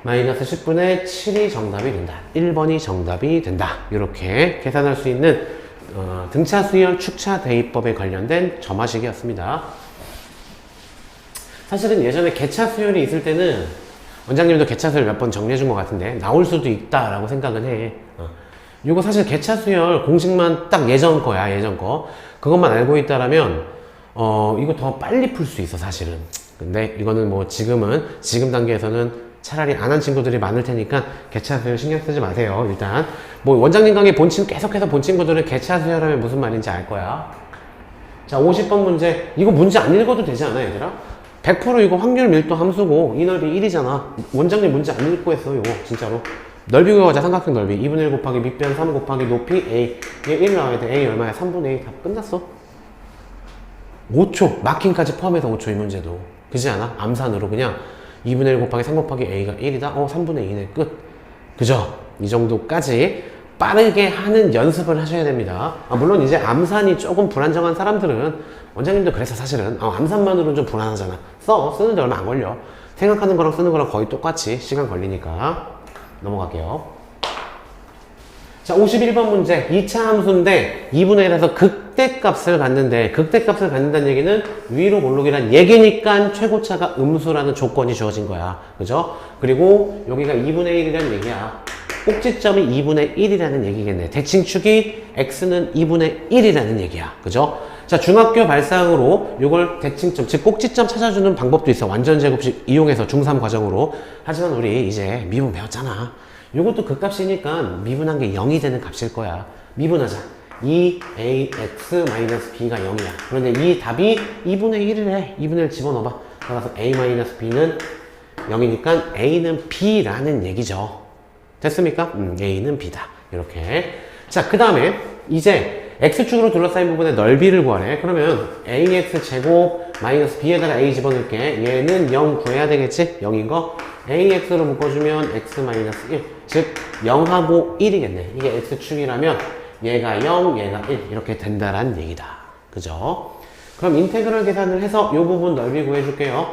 10분의 7이 정답이 된다. 1번이 정답이 된다. 이렇게 계산할 수 있는 등차, 수열, 축차, 대입법에 관련된 점화식이었습니다. 사실은 예전에 개차, 수열이 있을 때는 원장님도 개차, 수열 몇 번 정리해 준 것 같은데 나올 수도 있다라고 생각은 해. 이거 사실 개차, 수열 공식만 딱 예전 거야, 예전 거. 그것만 알고 있다라면 이거 더 빨리 풀 수 있어, 사실은. 근데 이거는 뭐 지금 단계에서는 차라리 안 한 친구들이 많을 테니까 개차, 수열 신경 쓰지 마세요. 일단 뭐 원장님 강의 계속해서 본 친구들은 개차, 수열하면 무슨 말인지 알 거야. 자, 50번 문제. 이거 문제 안 읽어도 되지 않아, 얘들아? 100% 이거 확률 밀도 함수고 이 넓이 1이잖아. 원장님 문제 안 읽고 했어, 이거 진짜로. 넓이 구하자. 삼각형 넓이 2분의 1 곱하기 밑변 3 곱하기 높이 a. 얘 1 나와야 돼. a 얼마야? 3분의 1. 다 끝났어. 5초 마킹까지 포함해서 5초, 이 문제도. 그지 않아? 암산으로 그냥 2분의 1 곱하기 3 곱하기 a가 1이다? 3분의 2네. 끝. 그죠? 이 정도까지 빠르게 하는 연습을 하셔야 됩니다. 물론 이제 암산이 조금 불안정한 사람들은, 원장님도 그래서 사실은 암산만으로는 좀 불안하잖아. 쓰는데 얼마 안 걸려. 생각하는 거랑 쓰는 거랑 거의 똑같이 시간 걸리니까 넘어갈게요. 자, 51번 문제. 2차 함수인데 2분의 1에서 극대값을 갖는데 극대값을 갖는다는 얘기는 위로 몰록이란 얘기니까 최고차가 음수라는 조건이 주어진 거야. 그죠? 그리고 여기가 2분의 1이라는 얘기야. 꼭지점이 2분의 1이라는 얘기겠네. 대칭축이 x는 2분의 1이라는 얘기야. 그죠? 자, 중학교 발상으로 요걸 대칭점, 즉 꼭지점 찾아주는 방법도 있어. 완전제곱식 이용해서 중3 과정으로. 하지만 우리 이제 미분 배웠잖아. 요것도 극값이니까 미분한 게 0이 되는 값일 거야. 미분하자. 2ax-b가 0이야. 그런데 이 답이 2분의 1이래. 2분의 1 집어넣어봐. 따라서 a-b는 0이니까 a는 b라는 얘기죠. 됐습니까? a는 b다. 이렇게. 자, 그 다음에 이제 x축으로 둘러싸인 부분의 넓이를 구하래. 그러면 ax제곱 마이너스 b에다가 a 집어넣을게. 얘는 0 구해야 되겠지? 0인 거. ax로 묶어주면 x 마이너스 1. 즉 0하고 1이겠네. 이게 x축이라면 얘가 0, 얘가 1 이렇게 된다란 얘기다. 그죠? 그럼 인테그럴 계산을 해서 이 부분 넓이 구해줄게요.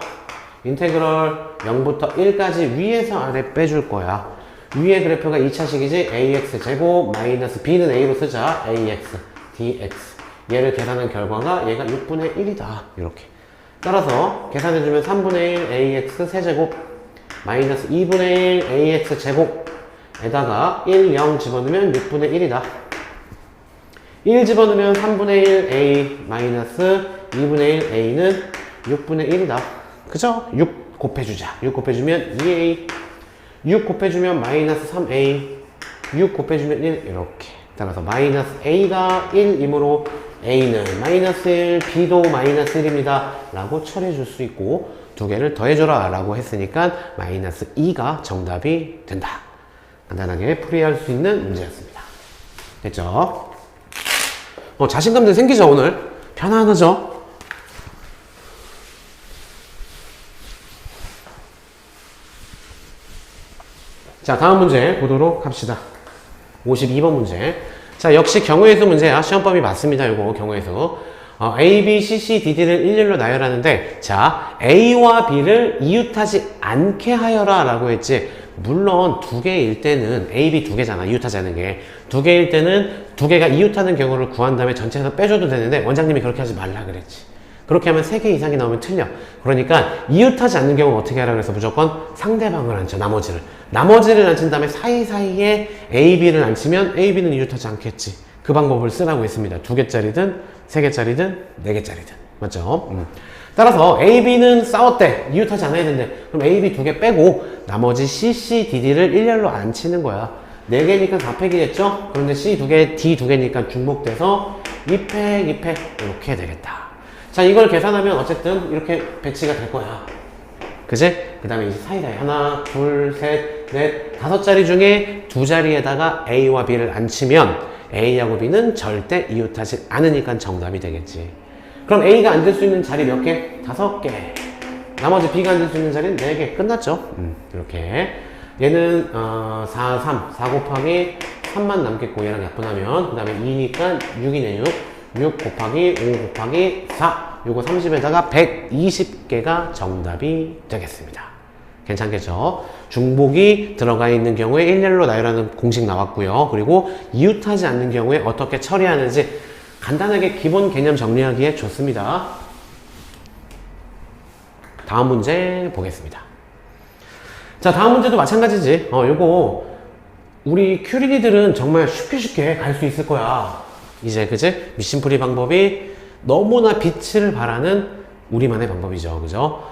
인테그럴 0부터 1까지 위에서 아래 빼줄 거야. 위에 그래프가 2차식이지. ax 제곱 마이너스 b는 a로 쓰자. ax dx 얘를 계산한 결과가 얘가 6분의 1이다. 이렇게 따라서 계산해주면 3분의 1 ax 세제곱 마이너스 2분의 1 ax 제곱에다가 1, 0 집어넣으면 6분의 1이다. 1 집어넣으면 3분의 1 a 마이너스 2분의 1 a는 6분의 1이다. 그죠? 6 곱해주자. 6 곱해주면 2a 6 곱해주면 마이너스 3a 6 곱해주면 1 이렇게 따라서 마이너스 a가 1이므로 a는 마이너스 1 b도 마이너스 1입니다 라고 처리해줄 수 있고 두 개를 더해줘라 라고 했으니까 마이너스 2가 정답이 된다. 간단하게 풀이할 수 있는 문제였습니다. 됐죠? 자신감들 생기죠 오늘? 편안하죠? 자, 다음 문제 보도록 합시다. 52번 문제. 자, 역시 경우의 수 문제야. 시험법이 맞습니다. 요거 경우의 수. A, B, C, C, D, D를 일렬로 나열하는데 자, A와 B를 이웃하지 않게 하여라 라고 했지. 물론 두 개일 때는 A, B 두 개잖아. 이웃하지 않는 게. 두 개일 때는 두 개가 이웃하는 경우를 구한 다음에 전체에서 빼줘도 되는데 원장님이 그렇게 하지 말라 그랬지. 그렇게 하면 3개 이상이 나오면 틀려. 그러니까 이웃하지 않는 경우는 어떻게 하라 그래서 무조건 상대방을 앉혀. 나머지를 앉힌 다음에 사이사이에 A, B를 앉히면 A, B는 이웃하지 않겠지. 그 방법을 쓰라고 했습니다. 2개짜리든 3개짜리든 4개짜리든. 맞죠? 따라서 A, B는 싸웠대. 이웃하지 않아야 된대. 그럼 A, B 2개 빼고 나머지 C, C, D, D를 일렬로 앉히는 거야. 4개니까 4팩이겠죠? 그런데 C 2개, D 2개니까 중복돼서 2팩, 2팩 이렇게 되겠다. 자, 이걸 계산하면 어쨌든 이렇게 배치가 될 거야. 그지? 그 다음에 이제 사이다에 하나, 둘, 셋, 넷, 5자리 중에 2자리에다가 A와 B를 앉히면 A하고 B는 절대 이웃하지 않으니까 정답이 되겠지. 그럼 A가 앉을 수 있는 자리 몇 개? 5개. 나머지 B가 앉을 수 있는 자리는 4개. 끝났죠? 이렇게. 얘는 4, 3. 4 곱하기 3만 남겠고 얘랑 약분하면 그 다음에 2니까 6이네 6 곱하기 5 곱하기 4 요거 30에다가 120개가 정답이 되겠습니다. 괜찮겠죠? 중복이 들어가 있는 경우에 일렬로 나열하는 공식 나왔고요. 그리고 이웃하지 않는 경우에 어떻게 처리하는지 간단하게 기본 개념 정리하기에 좋습니다. 다음 문제 보겠습니다. 자, 다음 문제도 마찬가지지. 요거 우리 큐리니들은 정말 쉽게 갈 수 있을 거야. 이제 그지? 미심풀이 방법이 너무나 빛을 발하는 우리만의 방법이죠. 그죠?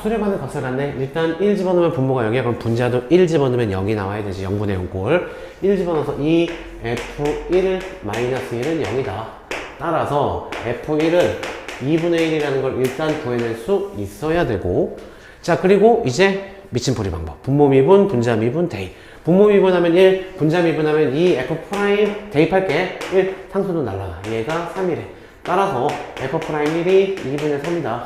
수렴하는 값을 갖네. 일단 1 집어넣으면 분모가 0이야. 그럼 분자도 1 집어넣으면 0이 나와야 되지. 0분의 0꼴. 1 집어넣어서 2 F1 마이너스 1은 0이다. 따라서 F1은 2분의 1이라는 걸 일단 구해낼 수 있어야 되고 자, 그리고 이제 미침풀이 방법. 분모 미분, 분자 미분, 대입. 분모 미분하면 1, 분자 미분하면 2, F 프라임 대입할게. 1, 상수도 날라가. 얘가 3이래. 따라서 F 프라임 1이 2분의 3이다.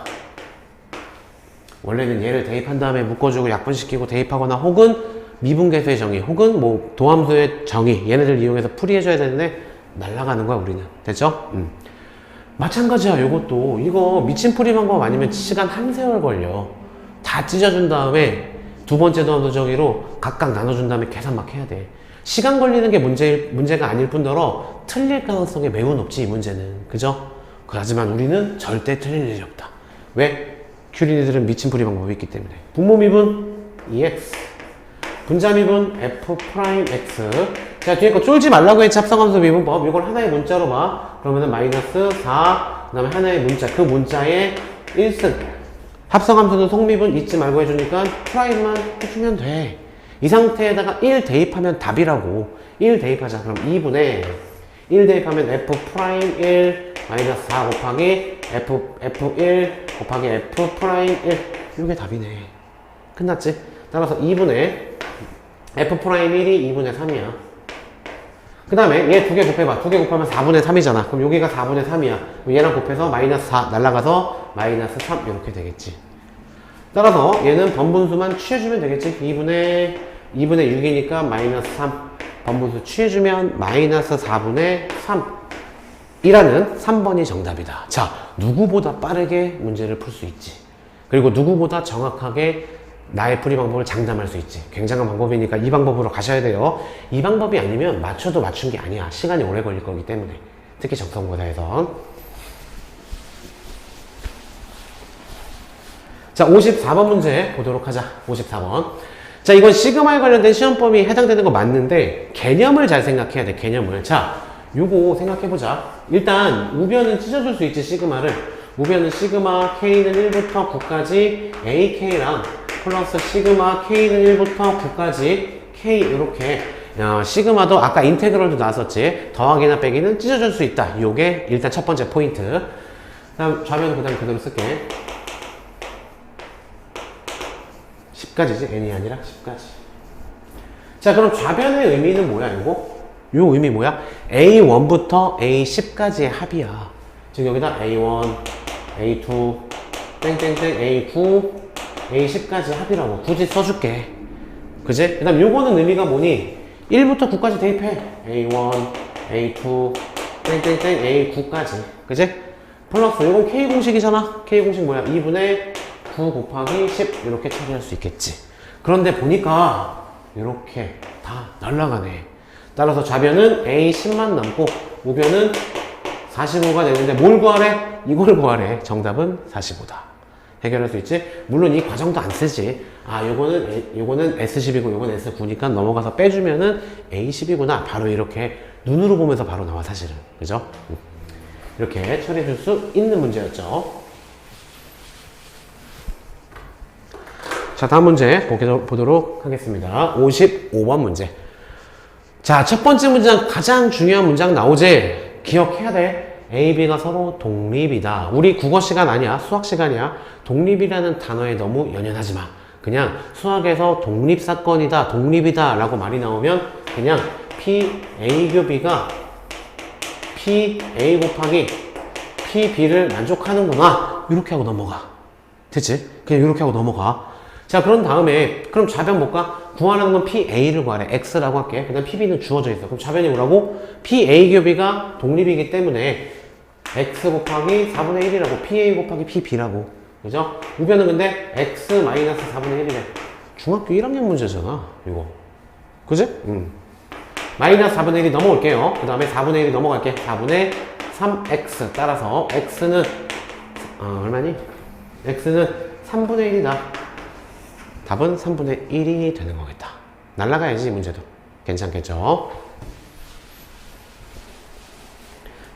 원래는 얘를 대입한 다음에 묶어주고 약분시키고 대입하거나 혹은 미분계수의 정의 혹은 뭐 도함수의 정의 얘네들 이용해서 풀이해줘야 되는데 날라가는 거야 우리는. 됐죠? 마찬가지야. 요것도 이거 미침풀이 방법 아니면 시간 한 세월 걸려. 다 찢어준 다음에 두 번째 도함수정의로 각각 나눠준 다음에 계산 막 해야 돼. 시간 걸리는 게 문제가 아닐 뿐더러 틀릴 가능성이 매우 높지, 이 문제는. 그죠? 하지만 우리는 절대 틀릴 일이 없다. 왜? 큐리니들은 미친 풀이 방법이 있기 때문에. 분모미분 EX, 분자미분 F'X. 자, 뒤에 거 쫄지 말라고 했지, 합성함수 미분법. 이걸 하나의 문자로 봐. 그러면은 마이너스 4, 그 다음에 하나의 문자, 그 문자의 1승. 합성함수는 속미분 잊지 말고 해주니까 프라임만 해주면 돼. 이 상태에다가 1 대입하면 답이라고. 1 대입하자. 그럼 2분의 1 대입하면 F'1 마이너스 4 곱하기 F1 곱하기 F'1. 이게 답이네. 끝났지? 따라서 2분의 F'1이 2분의 3이야. 그 다음에 얘 두 개 곱해봐. 두 개 곱하면 4분의 3이잖아. 그럼 여기가 4분의 3이야. 얘랑 곱해서 마이너스 4 날라가서 마이너스 3 이렇게 되겠지. 따라서 얘는 번분수만 취해주면 되겠지. 2분의 6이니까 마이너스 3. 번분수 취해주면 마이너스 4분의 3 이라는 3번이 정답이다. 자, 누구보다 빠르게 문제를 풀 수 있지. 그리고 누구보다 정확하게 나의 풀이 방법을 장담할 수 있지. 굉장한 방법이니까 이 방법으로 가셔야 돼요. 이 방법이 아니면 맞춰도 맞춘 게 아니야. 시간이 오래 걸릴 거기 때문에. 특히 적성고사에서. 자, 54번 문제 보도록 하자. 54번. 자, 이건 시그마에 관련된 시험 범위에 해당되는 거 맞는데 개념을 잘 생각해야 돼. 개념을. 자, 요거 생각해보자. 일단 우변은 찢어줄 수 있지, 시그마를. 우변은 시그마 K는 1부터 9까지 AK랑 플러스 시그마 K는 1부터 9까지 K 이렇게 시그마도 아까 인테그럴도 나왔었지. 더하기나 빼기는 찢어줄 수 있다. 요게 일단 첫 번째 포인트. 다음 좌변은 그다음 그대로 쓸게. 10까지지? n이 아니라 10까지. 자, 그럼 좌변의 의미는 뭐야, 이거? 요 의미 뭐야? A1부터 A10까지의 합이야. 즉, 여기다 A1, A2, 땡땡땡, A9, A10까지 합이라고. 굳이 써줄게. 그지? 그 다음 요거는 의미가 뭐니? 1부터 9까지 대입해. A1, A2, 땡땡땡, A9까지. 그지? 플러스, 요건 K공식이잖아. K공식 뭐야? 2분의 9 곱하기 10 이렇게 처리할 수 있겠지. 그런데 보니까 이렇게 다 날라가네. 따라서 좌변은 A10만 남고 우변은 45가 되는데 뭘 구하래? 이걸 구하래. 정답은 45다. 해결할 수 있지? 물론 이 과정도 안 쓰지. 아, 요거는 S10이고 요건 S9니까 넘어가서 빼주면은 A10이구나. 바로 이렇게 눈으로 보면서 바로 나와, 사실은. 그죠? 이렇게 처리해 줄 수 있는 문제였죠. 자, 다음 문제 보도록 하겠습니다. 55번 문제. 자, 첫 번째 문장, 가장 중요한 문장 나오지? 기억해야 돼. A, B가 서로 독립이다. 우리 국어 시간 아니야. 수학 시간이야. 독립이라는 단어에 너무 연연하지 마. 그냥 수학에서 독립사건이다, 독립이다 라고 말이 나오면 그냥 P, A 교 B가 P, A 곱하기 P, B를 만족하는구나. 이렇게 하고 넘어가. 됐지? 그냥 이렇게 하고 넘어가. 자, 그런 다음에 그럼 좌변 볼까? 구하라는 건 PA를 구하래. X라고 할게. 그 다음 PB는 주어져 있어. 그럼 좌변이 뭐라고? PA 교 B가 독립이기 때문에 X 곱하기 4분의 1이라고. PA 곱하기 PB라고. 그죠? 우변은 근데 X 마이너스 4분의 1이래. 중학교 1학년 문제잖아, 이거. 그지? 마이너스 4분의 1이 넘어올게요. 그 다음에 4분의 1이 넘어갈게. 4분의 3X. 따라서 X는, 얼마니? X는 3분의 1이다. 답은 3분의 1이 되는 거겠다. 날라가야지, 이 문제도. 괜찮겠죠?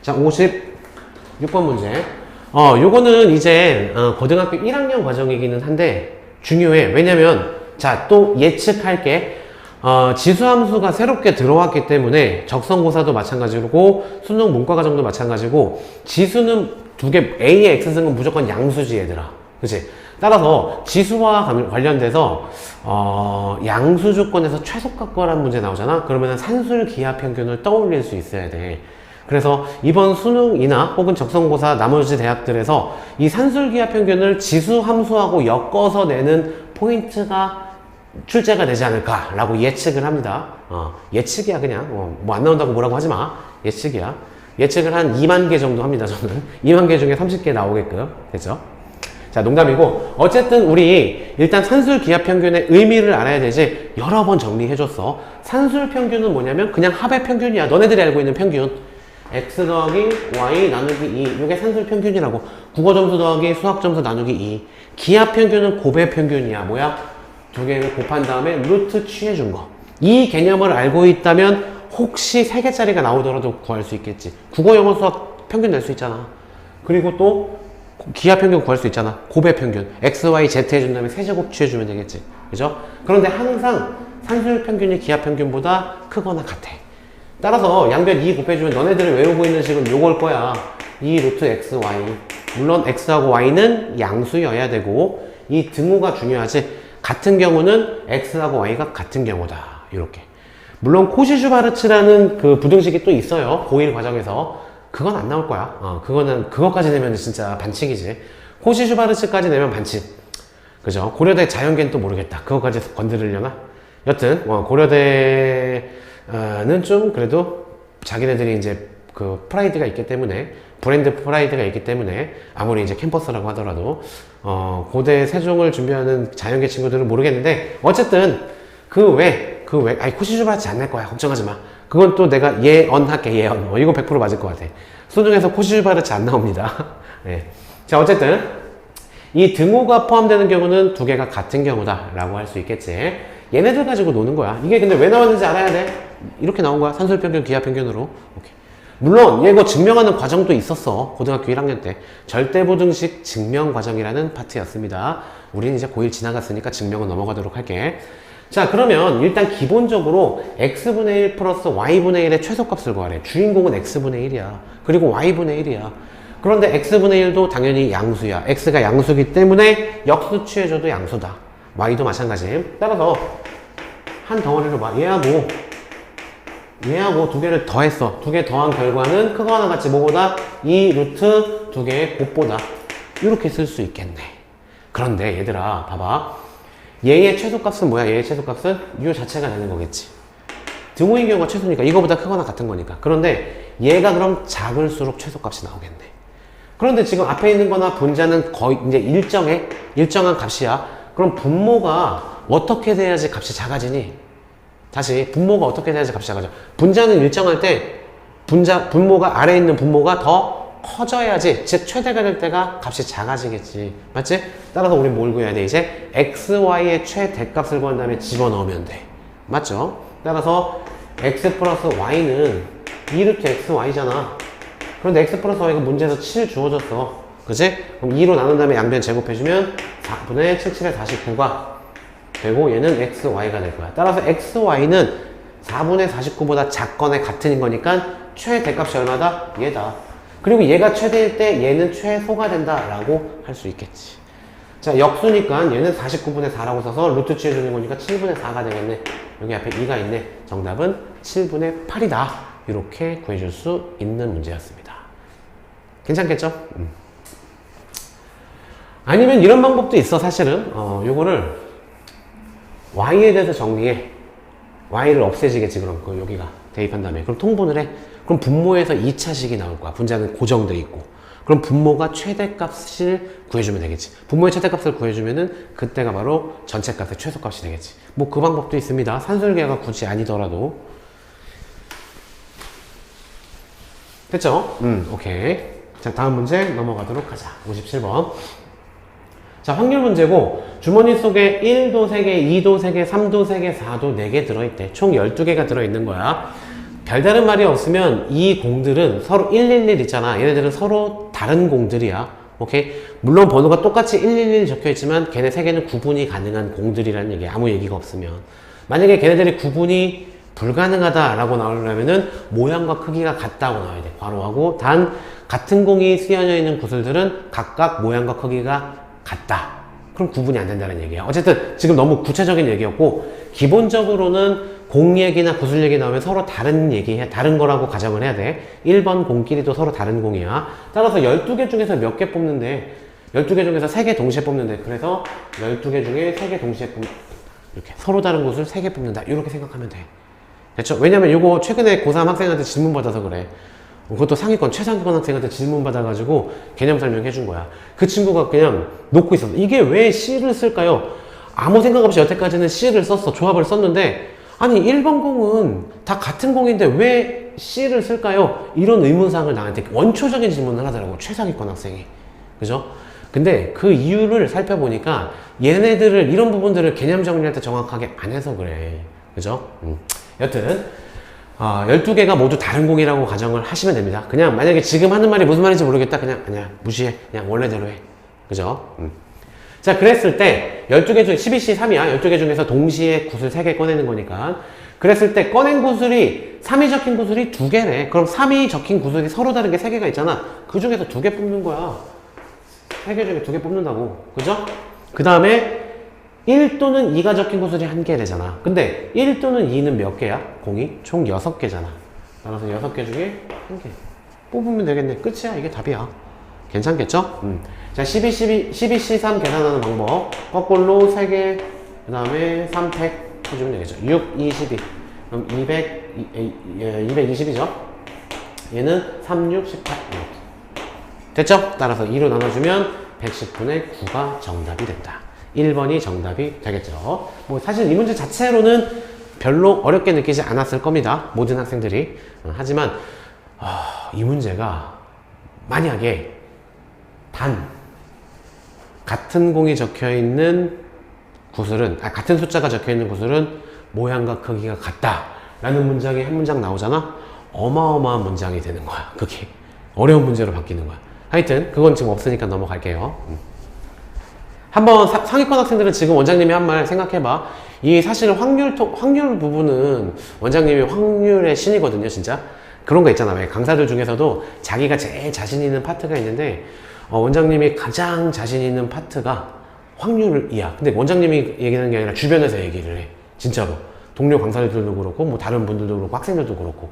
자, 56번 문제. 요거는 이제, 고등학교 1학년 과정이기는 한데, 중요해. 왜냐면, 자, 또 예측할게. 지수함수가 새롭게 들어왔기 때문에, 적성고사도 마찬가지고, 수능 문과과정도 마찬가지고, 지수는 두 개, A의 X승은 무조건 양수지, 얘들아. 그치? 따라서 지수와 관련돼서 양수 조건에서 최소값과라는 문제 나오잖아. 그러면 산술 기하 평균을 떠올릴 수 있어야 돼. 그래서 이번 수능이나 혹은 적성고사 나머지 대학들에서 이 산술 기하 평균을 지수 함수하고 엮어서 내는 포인트가 출제가 되지 않을까라고 예측을 합니다. 예측이야, 그냥. 뭐 안 나온다고 뭐라고 하지 마. 예측이야. 예측을 한 2만 개 정도 합니다, 저는. 2만 개 중에 30개 나오게끔. 됐죠? 자, 농담이고 어쨌든 우리 일단 산술 기하 평균의 의미를 알아야 되지. 여러 번 정리해줬어. 산술 평균은 뭐냐면 그냥 합의 평균이야. 너네들이 알고 있는 평균. x 더하기 y 나누기 2. 이게 산술 평균이라고. 국어 점수 더하기 수학 점수 나누기 2. 기하 평균은 곱의 평균이야. 뭐야? 두 개를 곱한 다음에 루트 취해준 거. 이 개념을 알고 있다면 혹시 3개짜리가 나오더라도 구할 수 있겠지. 국어, 영어, 수학 평균 낼 수 있잖아. 그리고 또 기하 평균 구할 수 있잖아. 곱의 평균. x, y, z 해준 다음에 세제곱 취해주면 되겠지. 그죠? 그런데 항상 산술 평균이 기하 평균보다 크거나 같아. 따라서 양변 2 곱해주면 너네들이 외우고 있는 식은 요걸 거야. 2 루트 x, y. 물론 x하고 y는 양수여야 되고 이 등호가 중요하지. 같은 경우는 x하고 y가 같은 경우다. 이렇게. 물론 코시-슈바르츠라는 그 부등식이 또 있어요. 고1 과정에서. 그건 안 나올 거야. 그거까지 내면 진짜 반칙이지. 코시-슈바르츠까지 내면 반칙. 그죠? 고려대 자연계는 또 모르겠다. 그거까지 건드리려나? 여튼, 고려대는 좀 그래도 자기네들이 이제 그 프라이드가 있기 때문에, 브랜드 프라이드가 있기 때문에, 아무리 이제 캠퍼스라고 하더라도, 고대 세종을 준비하는 자연계 친구들은 모르겠는데, 어쨌든, 아니, 코시-슈바르츠 안 낼 거야. 걱정하지 마. 그건 또 내가 예언할게, 예언. 이거 100% 맞을 것 같아. 수능에서 코시-슈바르츠 안 나옵니다. 네. 자, 어쨌든, 이 등호가 포함되는 경우는 두 개가 같은 경우다. 라고 할 수 있겠지. 얘네들 가지고 노는 거야. 이게 근데 왜 나왔는지 알아야 돼. 이렇게 나온 거야. 산술평균, 기하평균으로. 오케이. 물론, 얘 이거 증명하는 과정도 있었어. 고등학교 1학년 때. 절대부등식 증명 과정이라는 파트였습니다. 우리는 이제 고1 지나갔으니까 증명은 넘어가도록 할게. 자, 그러면 일단 기본적으로 x분의 1 플러스 y분의 1의 최소값을 구하래. 주인공은 x분의 1이야. 그리고 y분의 1이야. 그런데 x분의 1도 당연히 양수야. x가 양수기 때문에 역수 취해줘도 양수다. y도 마찬가지. 따라서 한 덩어리로 봐. 얘하고 두 개를 더했어. 두 개 더한 결과는 크거나 같이 뭐보다? 2 루트 두 개의 곱보다. 이렇게 쓸 수 있겠네. 그런데 얘들아, 봐봐. 얘의 최소값은 뭐야? 얘의 최소값은 요 자체가 되는 거겠지. 등호인 경우가 최소니까 이거보다 크거나 같은 거니까. 그런데 얘가 그럼 작을수록 최소값이 나오겠네. 그런데 지금 앞에 있는 거나 분자는 거의 이제 일정한 값이야. 그럼 분모가 어떻게 돼야지 값이 작아지니? 다시 분모가 어떻게 돼야지 값이 작아져? 분자는 일정할 때 분모가 아래에 있는 분모가 더 커져야지, 즉 최대가 될 때가 값이 작아지겠지. 맞지? 따라서 우리 뭘 구해야 돼? 이제 xy의 최대값을 구한 다음에 집어넣으면 돼. 맞죠? 따라서 x 플러스 y는 2루트 xy잖아. 그런데 x 플러스 y가 문제에서 7 주어졌어. 그치? 그럼 2로 나눈 다음에 양변 제곱해주면 4분의 7, 7의 49가 되고 얘는 xy가 될 거야. 따라서 xy는 4분의 49보다 작거나 같은 거니까 최대값이 얼마다? 얘다. 그리고 얘가 최대일 때 얘는 최소가 된다 라고 할 수 있겠지. 자, 역수니까 얘는 49분의 4라고 써서 루트 취해주는 거니까 7분의 4가 되겠네. 여기 앞에 2가 있네. 정답은 7분의 8이다. 이렇게 구해줄 수 있는 문제였습니다. 괜찮겠죠? 아니면 이런 방법도 있어. 사실은 요거를 y에 대해서 정리해. y를 없애지겠지. 그럼 여기가 대입한 다음에 그럼 통분을 해. 그럼 분모에서 2차식이 나올 거야. 분자는 고정돼 있고. 그럼 분모가 최대값을 구해주면 되겠지. 분모의 최대값을 구해주면은 그때가 바로 전체값의 최소값이 되겠지. 뭐 그 방법도 있습니다. 산술계가 굳이 아니더라도. 됐죠? 오케이. 자, 다음 문제 넘어가도록 하자. 57번. 자, 확률 문제고 주머니 속에 1도 3개, 2도 3개, 3도 3개, 4도 4개 들어있대. 총 12개가 들어있는 거야. 별다른 말이 없으면 이 공들은 서로 111 있잖아. 얘네들은 서로 다른 공들이야. 오케이? 물론 번호가 똑같이 111 적혀있지만 걔네 3개는 구분이 가능한 공들이라는 얘기야. 아무 얘기가 없으면. 만약에 걔네들이 구분이 불가능하다라고 나오려면은 모양과 크기가 같다고 나와야 돼. 괄호하고. 단 같은 공이 쓰여져 있는 구슬들은 각각 모양과 크기가 같다. 그럼 구분이 안 된다는 얘기야. 어쨌든 지금 너무 구체적인 얘기였고 기본적으로는 공 얘기나 구슬 얘기 나오면 서로 다른 다른 거라고 가정을 해야 돼. 1번 공끼리도 서로 다른 공이야. 따라서 12개 중에서 몇 개 뽑는데 12개 중에서 3개 동시에 뽑는데 그래서 12개 중에 3개 동시에 이렇게 서로 다른 곳을 3개 뽑는다. 이렇게 생각하면 돼. 됐죠? 왜냐면 이거 최근에 고3 학생한테 질문 받아서 그래. 그것도 상위권, 최상위권 학생한테 질문 받아가지고 개념 설명해 준 거야. 그 친구가 그냥 놓고 있었어. 이게 왜 C를 쓸까요? 아무 생각 없이 여태까지는 C를 썼어. 조합을 썼는데, 아니, 1번 공은 다 같은 공인데 왜 C를 쓸까요? 이런 의문사항을 나한테 원초적인 질문을 하더라고. 최상위권 학생이. 그죠? 근데 그 이유를 살펴보니까 얘네들을, 이런 부분들을 개념 정리할 때 정확하게 안 해서 그래. 그죠? 여튼, 12개가 모두 다른 공이라고 가정을 하시면 됩니다. 그냥 만약에 지금 하는 말이 무슨 말인지 모르겠다. 그냥, 아니야. 무시해. 그냥 원래대로 해. 그죠? 자, 그랬을 때 12개 중 12C 3이야. 12개 중에서 동시에 구슬 3개 꺼내는 거니까. 그랬을 때 꺼낸 구슬이 3이 적힌 구슬이 2개네. 그럼 3이 적힌 구슬이 서로 다른 게 3개가 있잖아. 그 중에서 2개 뽑는 거야. 3개 중에 2개 뽑는다고. 그죠? 그 다음에 1 또는 2가 적힌 구슬이 1개래잖아. 근데 1 또는 2는 몇 개야? 공이? 총 6개잖아. 따라서 6개 중에 1개. 뽑으면 되겠네. 끝이야. 이게 답이야. 괜찮겠죠? 자, 12C3 계산하는 방법. 거꾸로 3개, 그 다음에 3팩 해주면 되겠죠. 6, 2, 12. 그럼 220이죠? 얘는 3, 6, 18. 됐죠? 따라서 2로 나눠주면 110분의 9가 정답이 된다. 1번이 정답이 되겠죠. 뭐 사실 이 문제 자체로는 별로 어렵게 느끼지 않았을 겁니다. 모든 학생들이. 하지만 이 문제가 만약에 같은 공이 적혀있는 구슬은, 같은 숫자가 적혀있는 구슬은 모양과 크기가 같다 라는 문장이 한 문장 나오잖아. 어마어마한 문장이 되는 거야. 그게 어려운 문제로 바뀌는 거야. 하여튼 그건 지금 없으니까 넘어갈게요. 한번 상위권 학생들은 지금 원장님이 한 말 생각해봐. 이 사실 확률 부분은 원장님이 확률의 신이거든요. 진짜 그런 거 있잖아. 왜 강사들 중에서도 자기가 제일 자신 있는 파트가 있는데 원장님이 가장 자신 있는 파트가 확률이야. 근데 원장님이 얘기하는 게 아니라 주변에서 얘기를 해. 진짜로. 동료 강사들도 그렇고, 뭐 다른 분들도 그렇고, 학생들도 그렇고.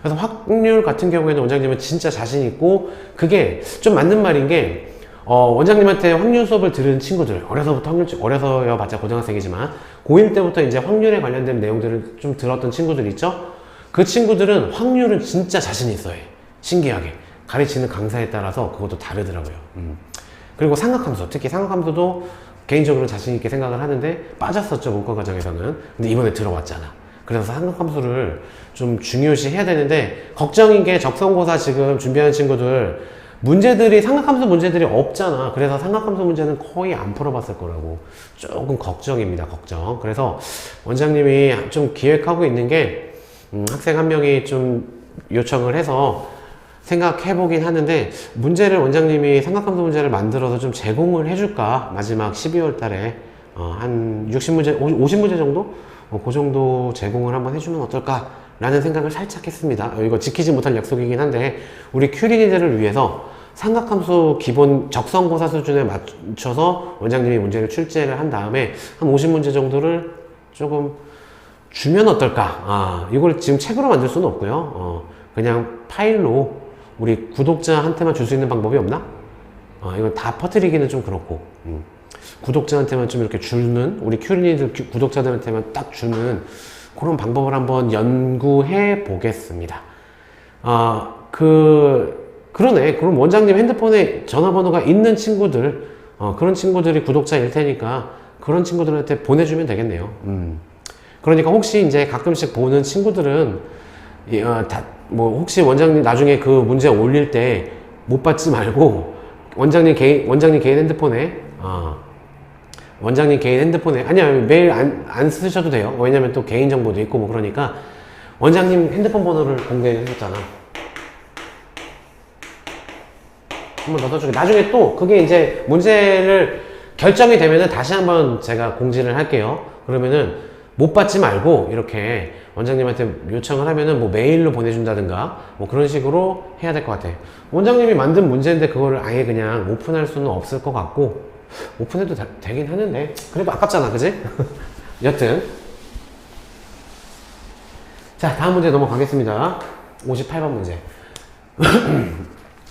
그래서 확률 같은 경우에는 원장님은 진짜 자신 있고, 그게 좀 맞는 말인 게, 원장님한테 확률 수업을 들은 친구들, 어려서야 봤자 고등학생이지만, 고1 때부터 이제 확률에 관련된 내용들을 좀 들었던 친구들 있죠? 그 친구들은 확률은 진짜 자신 있어 해. 신기하게. 가르치는 강사에 따라서 그것도 다르더라고요. 그리고 삼각함수, 특히 삼각함수도 개인적으로 자신있게 생각을 하는데 빠졌었죠, 문과 과정에서는. 근데 이번에 들어왔잖아. 그래서 삼각함수를 좀 중요시 해야 되는데, 걱정인 게 적성고사 지금 준비하는 친구들, 삼각함수 문제들이 없잖아. 그래서 삼각함수 문제는 거의 안 풀어봤을 거라고. 조금 걱정입니다, 걱정. 그래서 원장님이 좀 기획하고 있는 게, 학생 한 명이 좀 요청을 해서 생각해보긴 하는데, 문제를 원장님이 삼각함수 문제를 만들어서 좀 제공을 해줄까? 마지막 12월 달에 한 60문제, 50문제 정도? 그 정도 제공을 한번 해주면 어떨까? 라는 생각을 살짝 했습니다. 이거 지키지 못할 약속이긴 한데, 우리 큐린이들을 위해서 삼각함수 기본 적성고사 수준에 맞춰서 원장님이 문제를 출제를 한 다음에 한 50문제 정도를 조금 주면 어떨까? 이걸 지금 책으로 만들 수는 없고요. 그냥 파일로 우리 구독자한테만 줄 수 있는 방법이 없나? 이건 다 퍼뜨리기는 좀 그렇고, 구독자한테만 좀 이렇게 주는, 우리 큐린이들 구독자들한테만 딱 주는 그런 방법을 한번 연구해 보겠습니다. 그러네. 그럼 원장님 핸드폰에 전화번호가 있는 친구들, 그런 친구들이 구독자일 테니까 그런 친구들한테 보내주면 되겠네요. 그러니까 혹시 이제 가끔씩 보는 친구들은, 혹시 원장님 나중에 그 문제 올릴 때 못 받지 말고, 원장님 개인 핸드폰에, 아니야, 메일 안 쓰셔도 돼요. 왜냐면 또 개인정보도 있고 뭐 그러니까, 원장님 핸드폰 번호를 공개해줬잖아. 한번 넣어줄게. 나중에 또 그게 이제 문제를 결정이 되면은 다시 한번 제가 공지를 할게요. 그러면은 못 받지 말고 이렇게 원장님한테 요청을 하면은 뭐 메일로 보내준다든가 뭐 그런 식으로 해야 될 것 같아요. 원장님이 만든 문제인데 그거를 아예 그냥 오픈할 수는 없을 것 같고, 오픈해도 되긴 하는데 그래도 아깝잖아, 그지? 여튼 자, 다음 문제 넘어가겠습니다. 58번 문제.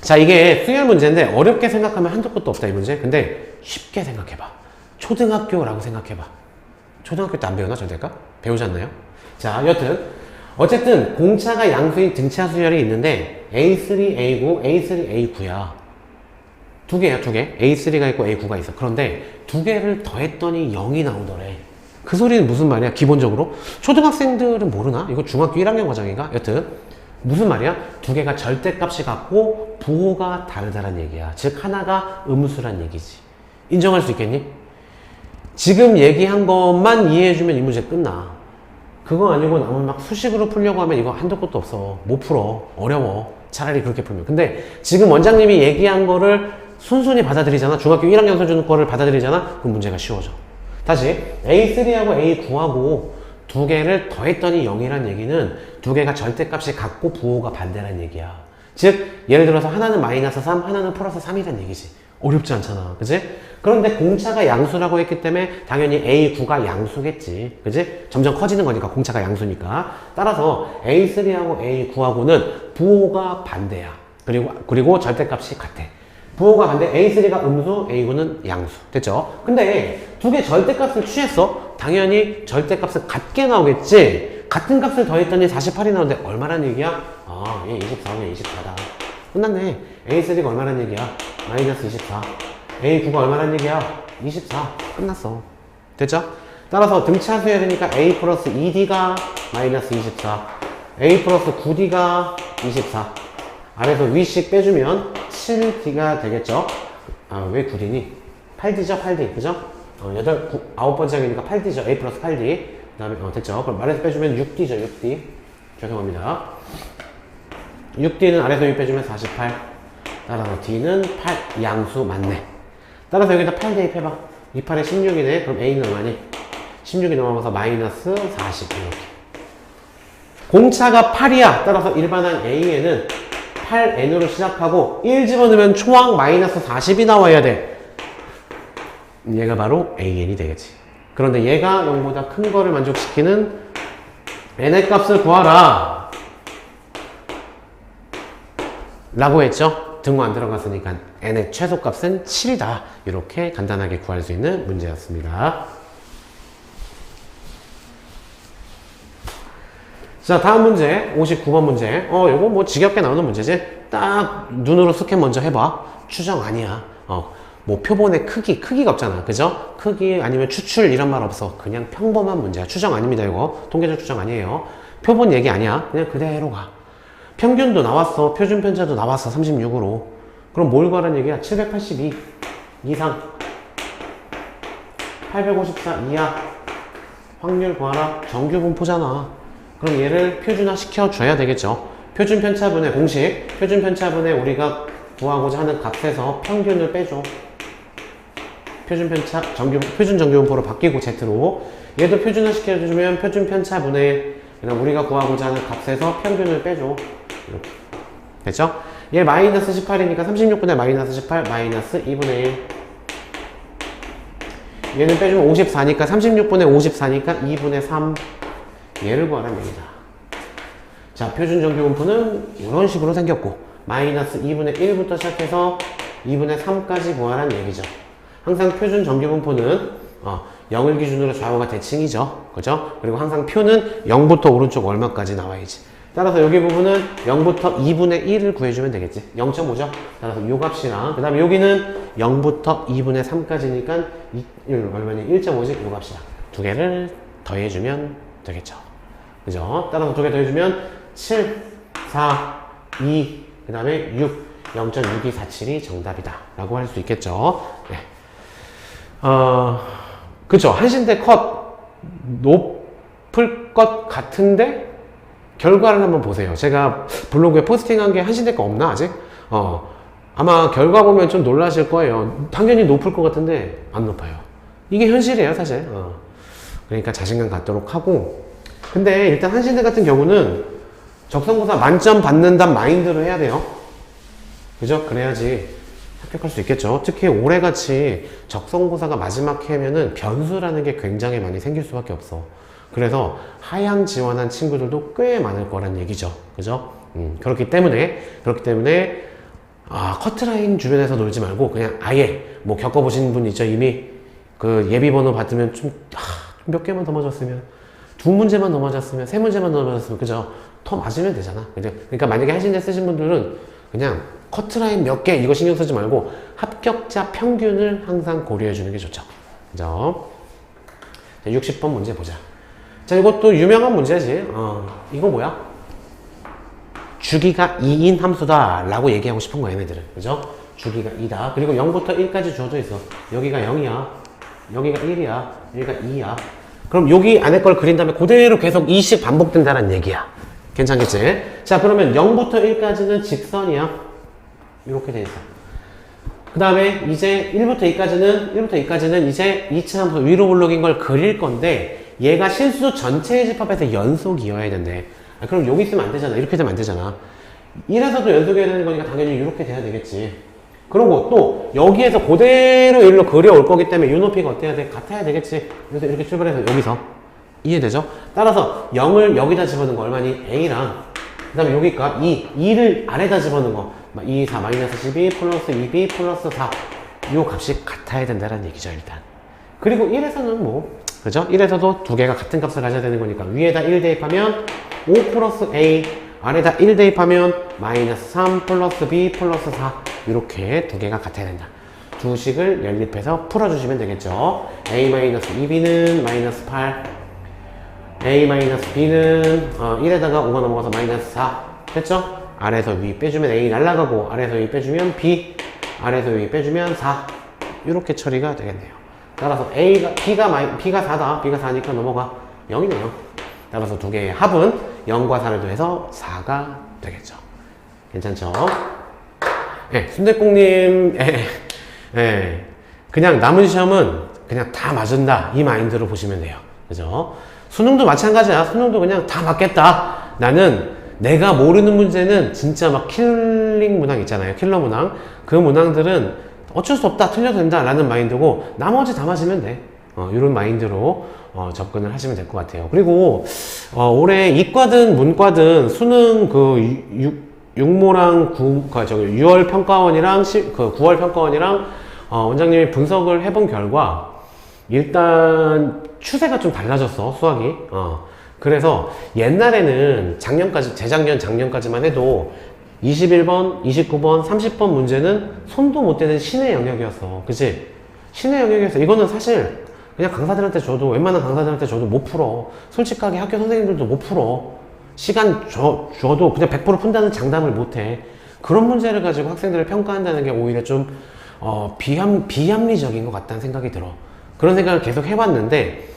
자, 이게 수열 문제인데 어렵게 생각하면 한도 끝도 없다, 이 문제. 근데 쉽게 생각해봐. 초등학교라고 생각해봐. 초등학교 때 안 배우나, 저대가? 배우지 않나요? 자, 여튼 어쨌든 공차가 양수인 등차 수열이 있는데 A3, A9, A3, A9야. 두 개야, 두 개. A3가 있고 A9가 있어. 그런데 두 개를 더했더니 0이 나오더래. 그 소리는 무슨 말이야? 기본적으로 초등학생들은 모르나? 이거 중학교 1학년 과정인가? 여튼 무슨 말이야? 두 개가 절대값이 같고 부호가 다르다는 얘기야. 즉 하나가 음수란 얘기지. 인정할 수 있겠니? 지금 얘기한 것만 이해해주면 이 문제 끝나. 그거 아니고 남은 막 수식으로 풀려고 하면 이거 한도 끝도 없어. 못 풀어. 어려워. 차라리 그렇게 풀면. 근데 지금 원장님이 얘기한 거를 순순히 받아들이잖아. 중학교 1학년 수준 거를 받아들이잖아. 그럼 문제가 쉬워져. 다시 A3하고 A9하고 두 개를 더했더니 0이란 얘기는 두 개가 절대값이 같고 부호가 반대란 얘기야. 즉 예를 들어서 하나는 마이너스 3, 하나는 플러스 3이란 얘기지. 어렵지 않잖아. 그치? 그런데 공차가 양수라고 했기 때문에 당연히 A9가 양수겠지. 그치? 점점 커지는 거니까 공차가 양수니까. 따라서 A3하고 A9하고는 부호가 반대야. 그리고 절대값이 같아. 부호가 반대, A3가 음수, A9는 양수. 됐죠? 근데 두 개 절대값을 취했어? 당연히 절대값은 같게 나오겠지? 같은 값을 더했더니 48이 나오는데 얼마란 얘기야? 아, 얘 24면 24다. 끝났네. A3가 얼마란 얘기야? 마이너스 24. A9가 얼마란 얘기야? 24. 끝났어. 됐죠? 따라서 등차 수열이니까 A 플러스 2D가 마이너스 24. A 플러스 9D가 24. 아래서 위씩 빼주면 7D가 되겠죠? 아, 왜 9D니? 8D죠? 8D. 그죠? 9번째이니까 8D죠. A 플러스 8D. 그 다음에, 됐죠? 그럼 아래서 빼주면 6D죠. 6D. 죄송합니다. 6D는 아래서 6 빼주면 48. 따라서 D는 8. 양수 맞네. 따라서 여기다 8 대입해봐. 2, 8에 16이네. 그럼 A는 얼마니? 16이 넘어가서 마이너스 40. 이렇게. 공차가 8이야. 따라서 일반한 A에는 8N으로 시작하고 1 집어넣으면 초항 마이너스 40이 나와야 돼. 얘가 바로 AN이 되겠지. 그런데 얘가 0보다 큰 거를 만족시키는 N의 값을 구하라 라고 했죠. 등호 안 들어갔으니까 N의 최소값은 7이다. 이렇게 간단하게 구할 수 있는 문제였습니다. 자, 다음 문제 59번 문제. 요거 뭐 지겹게 나오는 문제지. 딱 눈으로 스캔 먼저 해봐. 추정 아니야. 뭐 표본의 크기가 없잖아. 그죠? 크기 아니면 추출 이런 말 없어. 그냥 평범한 문제야. 추정 아닙니다. 이거 통계적 추정 아니에요. 표본 얘기 아니야. 그냥 그대로 가. 평균도 나왔어. 표준 편차도 나왔어. 36으로. 그럼 뭘 구하라는 얘기야? 782 이상, 854 이하. 확률 구하라. 정규 분포잖아. 그럼 얘를 표준화 시켜줘야 되겠죠. 표준 편차분의 공식, 표준 편차분의 우리가 구하고자 하는 값에서 평균을 빼줘. 표준 편차, 표준 정규분포로 바뀌고 Z로. 얘도 표준화 시켜주면 표준 편차분의 그냥 우리가 구하고자 하는 값에서 평균을 빼줘. 이렇게. 됐죠? 얘 마이너스 18이니까 36분의 마이너스 18, 마이너스 2분의 1. 얘는 빼주면 54니까 36분의 54니까 2분의 3. 얘를 구하라는 얘기다. 자, 표준 정규분포는 이런 식으로 생겼고 마이너스 2분의 1부터 시작해서 2분의 3까지 구하라는 얘기죠. 항상 표준 정규분포는 0을 기준으로 좌우가 대칭이죠. 그죠? 그리고 항상 표는 0부터 오른쪽 얼마까지 나와야지. 따라서 여기 부분은 0부터 2분의 1을 구해주면 되겠지. 0.5죠? 따라서 요 값이랑 그 다음에 여기는 0부터 2분의 3까지니까 얼마니? 1.5지? 요 값이랑 두 개를 더해주면 되겠죠. 그죠? 따라서 두 개 더해주면 7, 4, 2, 그 다음에 6, 0.6247이 정답이다. 라고 할 수 있겠죠. 네. 그쵸. 한신대 컷 높을 것 같은데, 결과를 한번 보세요. 제가 블로그에 포스팅한 게 한신대 거 없나, 아직? 아마 결과 보면 좀 놀라실 거예요. 당연히 높을 것 같은데, 안 높아요. 이게 현실이에요, 사실. 그러니까 자신감 갖도록 하고. 근데 일단 한신대 같은 경우는 적성고사 만점 받는다는 마인드로 해야 돼요. 그죠? 그래야지 합격할 수 있겠죠. 특히 올해같이 적성고사가 마지막 해면은 변수라는 게 굉장히 많이 생길 수밖에 없어. 그래서 하향 지원한 친구들도 꽤 많을 거란 얘기죠. 그죠? 그렇기 때문에 커트라인 주변에서 놀지 말고 그냥 아예 뭐 겪어보신 분 있죠. 이미 그 예비번호 받으면 좀 몇 개만 더 맞았으면 두 문제만 넘어졌으면, 세 문제만 넘어졌으면, 그죠? 더 맞으면 되잖아. 그죠? 그러니까 만약에 한신대 쓰신 분들은 그냥 커트라인 몇 개 이거 신경 쓰지 말고 합격자 평균을 항상 고려해 주는 게 좋죠. 그죠? 자, 60번 문제 보자. 자, 이것도 유명한 문제지. 이거 뭐야? 주기가 2인 함수다 라고 얘기하고 싶은 거야, 얘네들은. 그죠? 주기가 2다. 그리고 0부터 1까지 주어져 있어. 여기가 0이야. 여기가 1이야. 여기가 2야. 그럼 여기 안에 걸 그린 다음에 그대로 계속 2씩 반복된다는 얘기야. 괜찮겠지? 자, 그러면 0부터 1까지는 직선이야. 이렇게 돼 있어. 그 다음에 이제 1부터 2까지는 이제 2차 함수 위로 블록인 걸 그릴 건데 얘가 실수 전체의 집합에서 연속이어야 된대. 그럼 여기 있으면 안 되잖아. 이렇게 되면 안 되잖아. 1에서도 연속이어야 되는 거니까 당연히 이렇게 돼야 되겠지. 그리고 또 여기에서 그대로 일로 그려올 거기 때문에 이 높이가 어때야 돼? 같아야 되겠지. 그래서 이렇게 출발해서 여기서 이해되죠? 따라서 0을 여기다 집어넣은 거 얼마니? A랑 그 다음에 여기 값 2를 아래다 집어넣은 거 2, 4, 마이너스 12 플러스 2b 플러스 4 요 값이 같아야 된다는 얘기죠 일단. 그리고 1에서는 뭐 그죠? 1에서도 두 개가 같은 값을 가져야 되는 거니까 위에다 1 대입하면 5 플러스 A 아래다 1 대입하면 마이너스 3 플러스 B 플러스 4 이렇게 두 개가 같아야 된다. 두 식을 연립해서 풀어주시면 되겠죠. A-2B는 마이너스 8 A-B는 1에다가 5가 넘어가서 마이너스 4 됐죠? 아래에서 위 빼주면 A 날라가고 아래에서 위 빼주면 B 아래에서 위 빼주면 4 이렇게 처리가 되겠네요. 따라서 B가 4다. B가 4니까 넘어가 0이네요. 따라서 두 개의 합은 0과 4를 더해서 4가 되겠죠. 괜찮죠? 네, 순댓국님, 그냥 남은 시험은 그냥 다 맞은다. 이 마인드로 보시면 돼요. 그죠? 수능도 마찬가지야. 수능도 그냥 다 맞겠다. 나는 내가 모르는 문제는 진짜 막 킬링 문항 있잖아요. 킬러 문항. 그 문항들은 어쩔 수 없다. 틀려도 된다. 라는 마인드고, 나머지 다 맞으면 돼. 이런 마인드로 접근을 하시면 될 것 같아요. 그리고 올해 이과든 문과든 수능 육모랑 6월 평가원이랑 9월 평가원이랑 원장님이 분석을 해본 결과 일단 추세가 좀 달라졌어 수학이. 그래서 옛날에는 재작년까지만 해도 21번, 29번, 30번 문제는 손도 못 대는 신의 영역이었어. 그치? 신의 영역이었어. 이거는 사실 그냥 강사들한테 줘도, 웬만한 강사들한테 줘도 못 풀어. 솔직하게 학교 선생님들도 못 풀어. 시간 줘도 그냥 100% 푼다는 장담을 못 해. 그런 문제를 가지고 학생들을 평가한다는 게 오히려 좀 비합리적인 것 같다는 생각이 들어. 그런 생각을 계속 해봤는데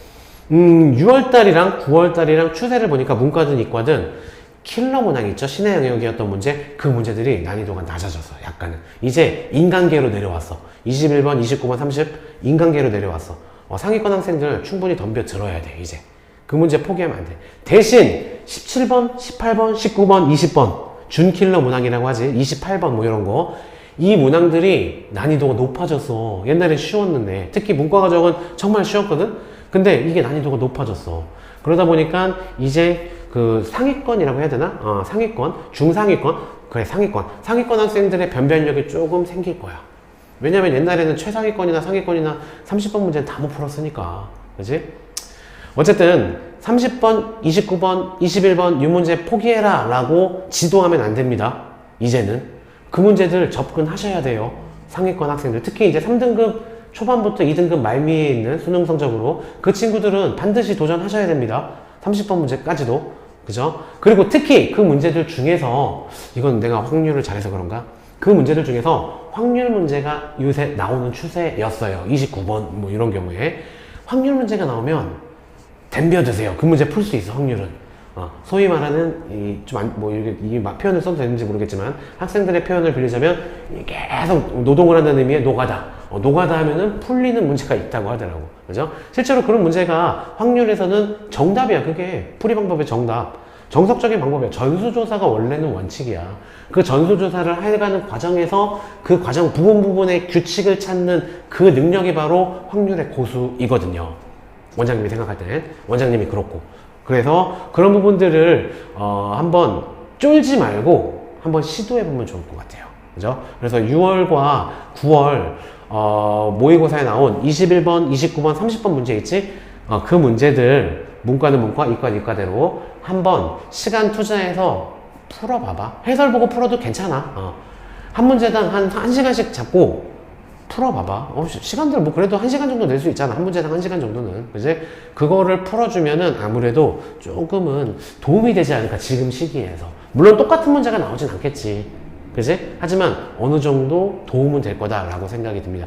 6월달이랑 9월달이랑 추세를 보니까 문과든 이과든 킬러 문항 있죠? 신의 영역이었던 문제, 그 문제들이 난이도가 낮아졌어. 약간은 이제 인간계로 내려왔어. 21번, 29번, 30 인간계로 내려왔어. 상위권 학생들 충분히 덤벼 들어야 돼. 이제 그 문제 포기하면 안 돼. 대신 17번, 18번, 19번, 20번 준킬러 문항이라고 하지. 28번 뭐 이런 거, 이 문항들이 난이도가 높아졌어. 옛날엔 쉬웠는데, 특히 문과 과정은 정말 쉬웠거든. 근데 이게 난이도가 높아졌어. 그러다 보니까 이제 그 상위권이라고 해야 되나? 상위권, 중상위권, 그래 상위권 학생들의 변별력이 조금 생길 거야. 왜냐면 옛날에는 최상위권이나 상위권이나 30번 문제는 다 못 풀었으니까. 그치? 어쨌든 30번, 29번, 21번 이 문제 포기해라 라고 지도하면 안 됩니다. 이제는 그 문제들 접근하셔야 돼요. 상위권 학생들, 특히 이제 3등급 초반부터 2등급 말미에 있는 수능 성적으로 그 친구들은 반드시 도전하셔야 됩니다. 30번 문제까지도. 그죠? 그리고 특히 그 문제들 중에서, 이건 내가 확률을 잘해서 그런가? 그 문제들 중에서 확률 문제가 요새 나오는 추세였어요. 29번 뭐 이런 경우에 확률 문제가 나오면 덤벼드세요. 그 문제 풀 수 있어. 확률은 소위 말하는 이게 표현을 써도 되는지 모르겠지만 학생들의 표현을 빌리자면 계속 노동을 한다는 의미의 노가다. 노가다 하면은 풀리는 문제가 있다고 하더라고. 그죠? 실제로 그런 문제가 확률에서는 정답이야. 그게 풀이 방법의 정답. 정석적인 방법이야. 전수조사가 원래는 원칙이야. 그 전수조사를 해가는 과정에서 그 과정 부분의 규칙을 찾는 그 능력이 바로 확률의 고수이거든요. 원장님이 생각할 때. 원장님이 그렇고. 그래서 그런 부분들을 한번 쫄지 말고 한번 시도해보면 좋을 것 같아요. 그죠? 그래서 6월과 9월 모의고사에 나온 21번, 29번, 30번 문제 있지? 그 문제들 문과는 문과, 이과는 이과대로 한번 시간 투자해서 풀어봐봐. 해설 보고 풀어도 괜찮아. 한 문제당 한 1시간씩 잡고 풀어봐봐. 시간들 뭐 그래도 1시간 정도 낼 수 있잖아. 한 문제당 1시간 정도는. 그지? 그거를 풀어주면은 아무래도 조금은 도움이 되지 않을까, 지금 시기에서. 물론 똑같은 문제가 나오진 않겠지. 그지? 하지만 어느 정도 도움은 될 거다라고 생각이 듭니다.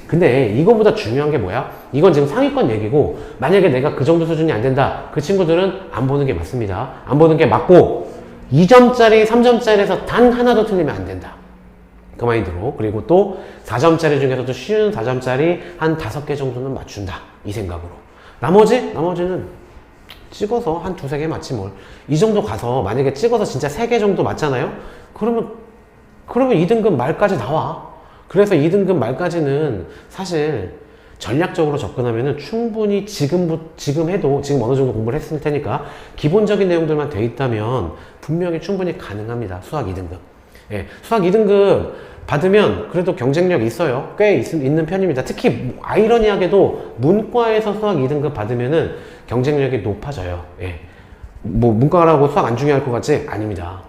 근데 이거보다 중요한 게 뭐야? 이건 지금 상위권 얘기고, 만약에 내가 그 정도 수준이 안 된다. 그 친구들은 안 보는 게 맞습니다. 안 보는 게 맞고, 2점짜리, 3점짜리에서 단 하나도 틀리면 안 된다. 그 마인드로. 그리고 또 4점짜리 중에서도 쉬운 4점짜리 한 5개 정도는 맞춘다. 이 생각으로. 나머지는 찍어서 한 2-3개 맞지 뭘. 이 정도 가서 만약에 찍어서 진짜 3개 정도 맞잖아요? 그러면 2등급 말까지 나와. 그래서 2등급 말까지는 사실 전략적으로 접근하면은 충분히 지금 어느 정도 공부를 했을 테니까 기본적인 내용들만 돼 있다면 분명히 충분히 가능합니다. 수학 2등급. 예, 수학 2등급 받으면 그래도 경쟁력 있어요. 꽤 있는 편입니다. 특히 아이러니하게도 문과에서 수학 2등급 받으면은 경쟁력이 높아져요. 예. 뭐 문과라고 수학 안 중요할 것 같지? 아닙니다.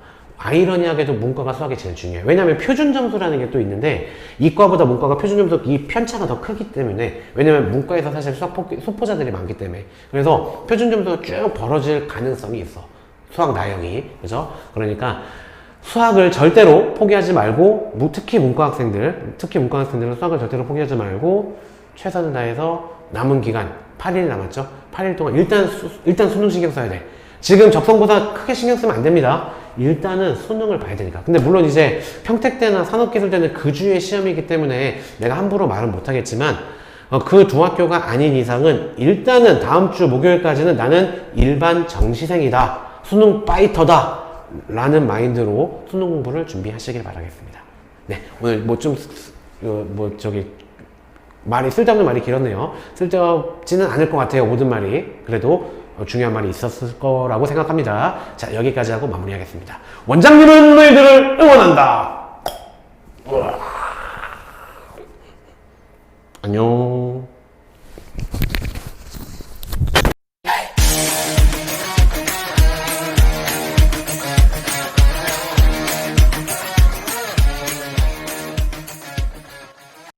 아이러니하게도 문과가 수학이 제일 중요해요. 왜냐하면 표준 점수라는 게 또 있는데 이과보다 문과가 표준 점수 이 편차가 더 크기 때문에, 왜냐면 문과에서 사실 수학 소포자들이 많기 때문에. 그래서 표준 점수가 쭉 벌어질 가능성이 있어. 수학 나영이. 그죠? 그러니까 수학을 절대로 포기하지 말고, 특히 문과 학생들은 수학을 절대로 포기하지 말고 최선을 다해서 남은 기간 8일 남았죠? 8일 동안 일단 수능 신경 써야 돼. 지금 적성고사 크게 신경 쓰면 안 됩니다. 일단은 수능을 봐야 되니까. 근데 물론 이제 평택대나 산업기술대는 그 주의 시험이기 때문에 내가 함부로 말은 못하겠지만, 그 두 학교가 아닌 이상은 일단은 다음 주 목요일까지는 나는 일반 정시생이다, 수능 파이터다 라는 마인드로 수능 공부를 준비하시길 바라겠습니다. 네, 오늘 쓸데없는 말이 길었네요. 쓸데없지는 않을 것 같아요. 모든 말이. 그래도 중요한 말이 있었을 거라고 생각합니다. 자, 여기까지 하고 마무리하겠습니다. 원장님은 너희들을 응원한다. 안녕.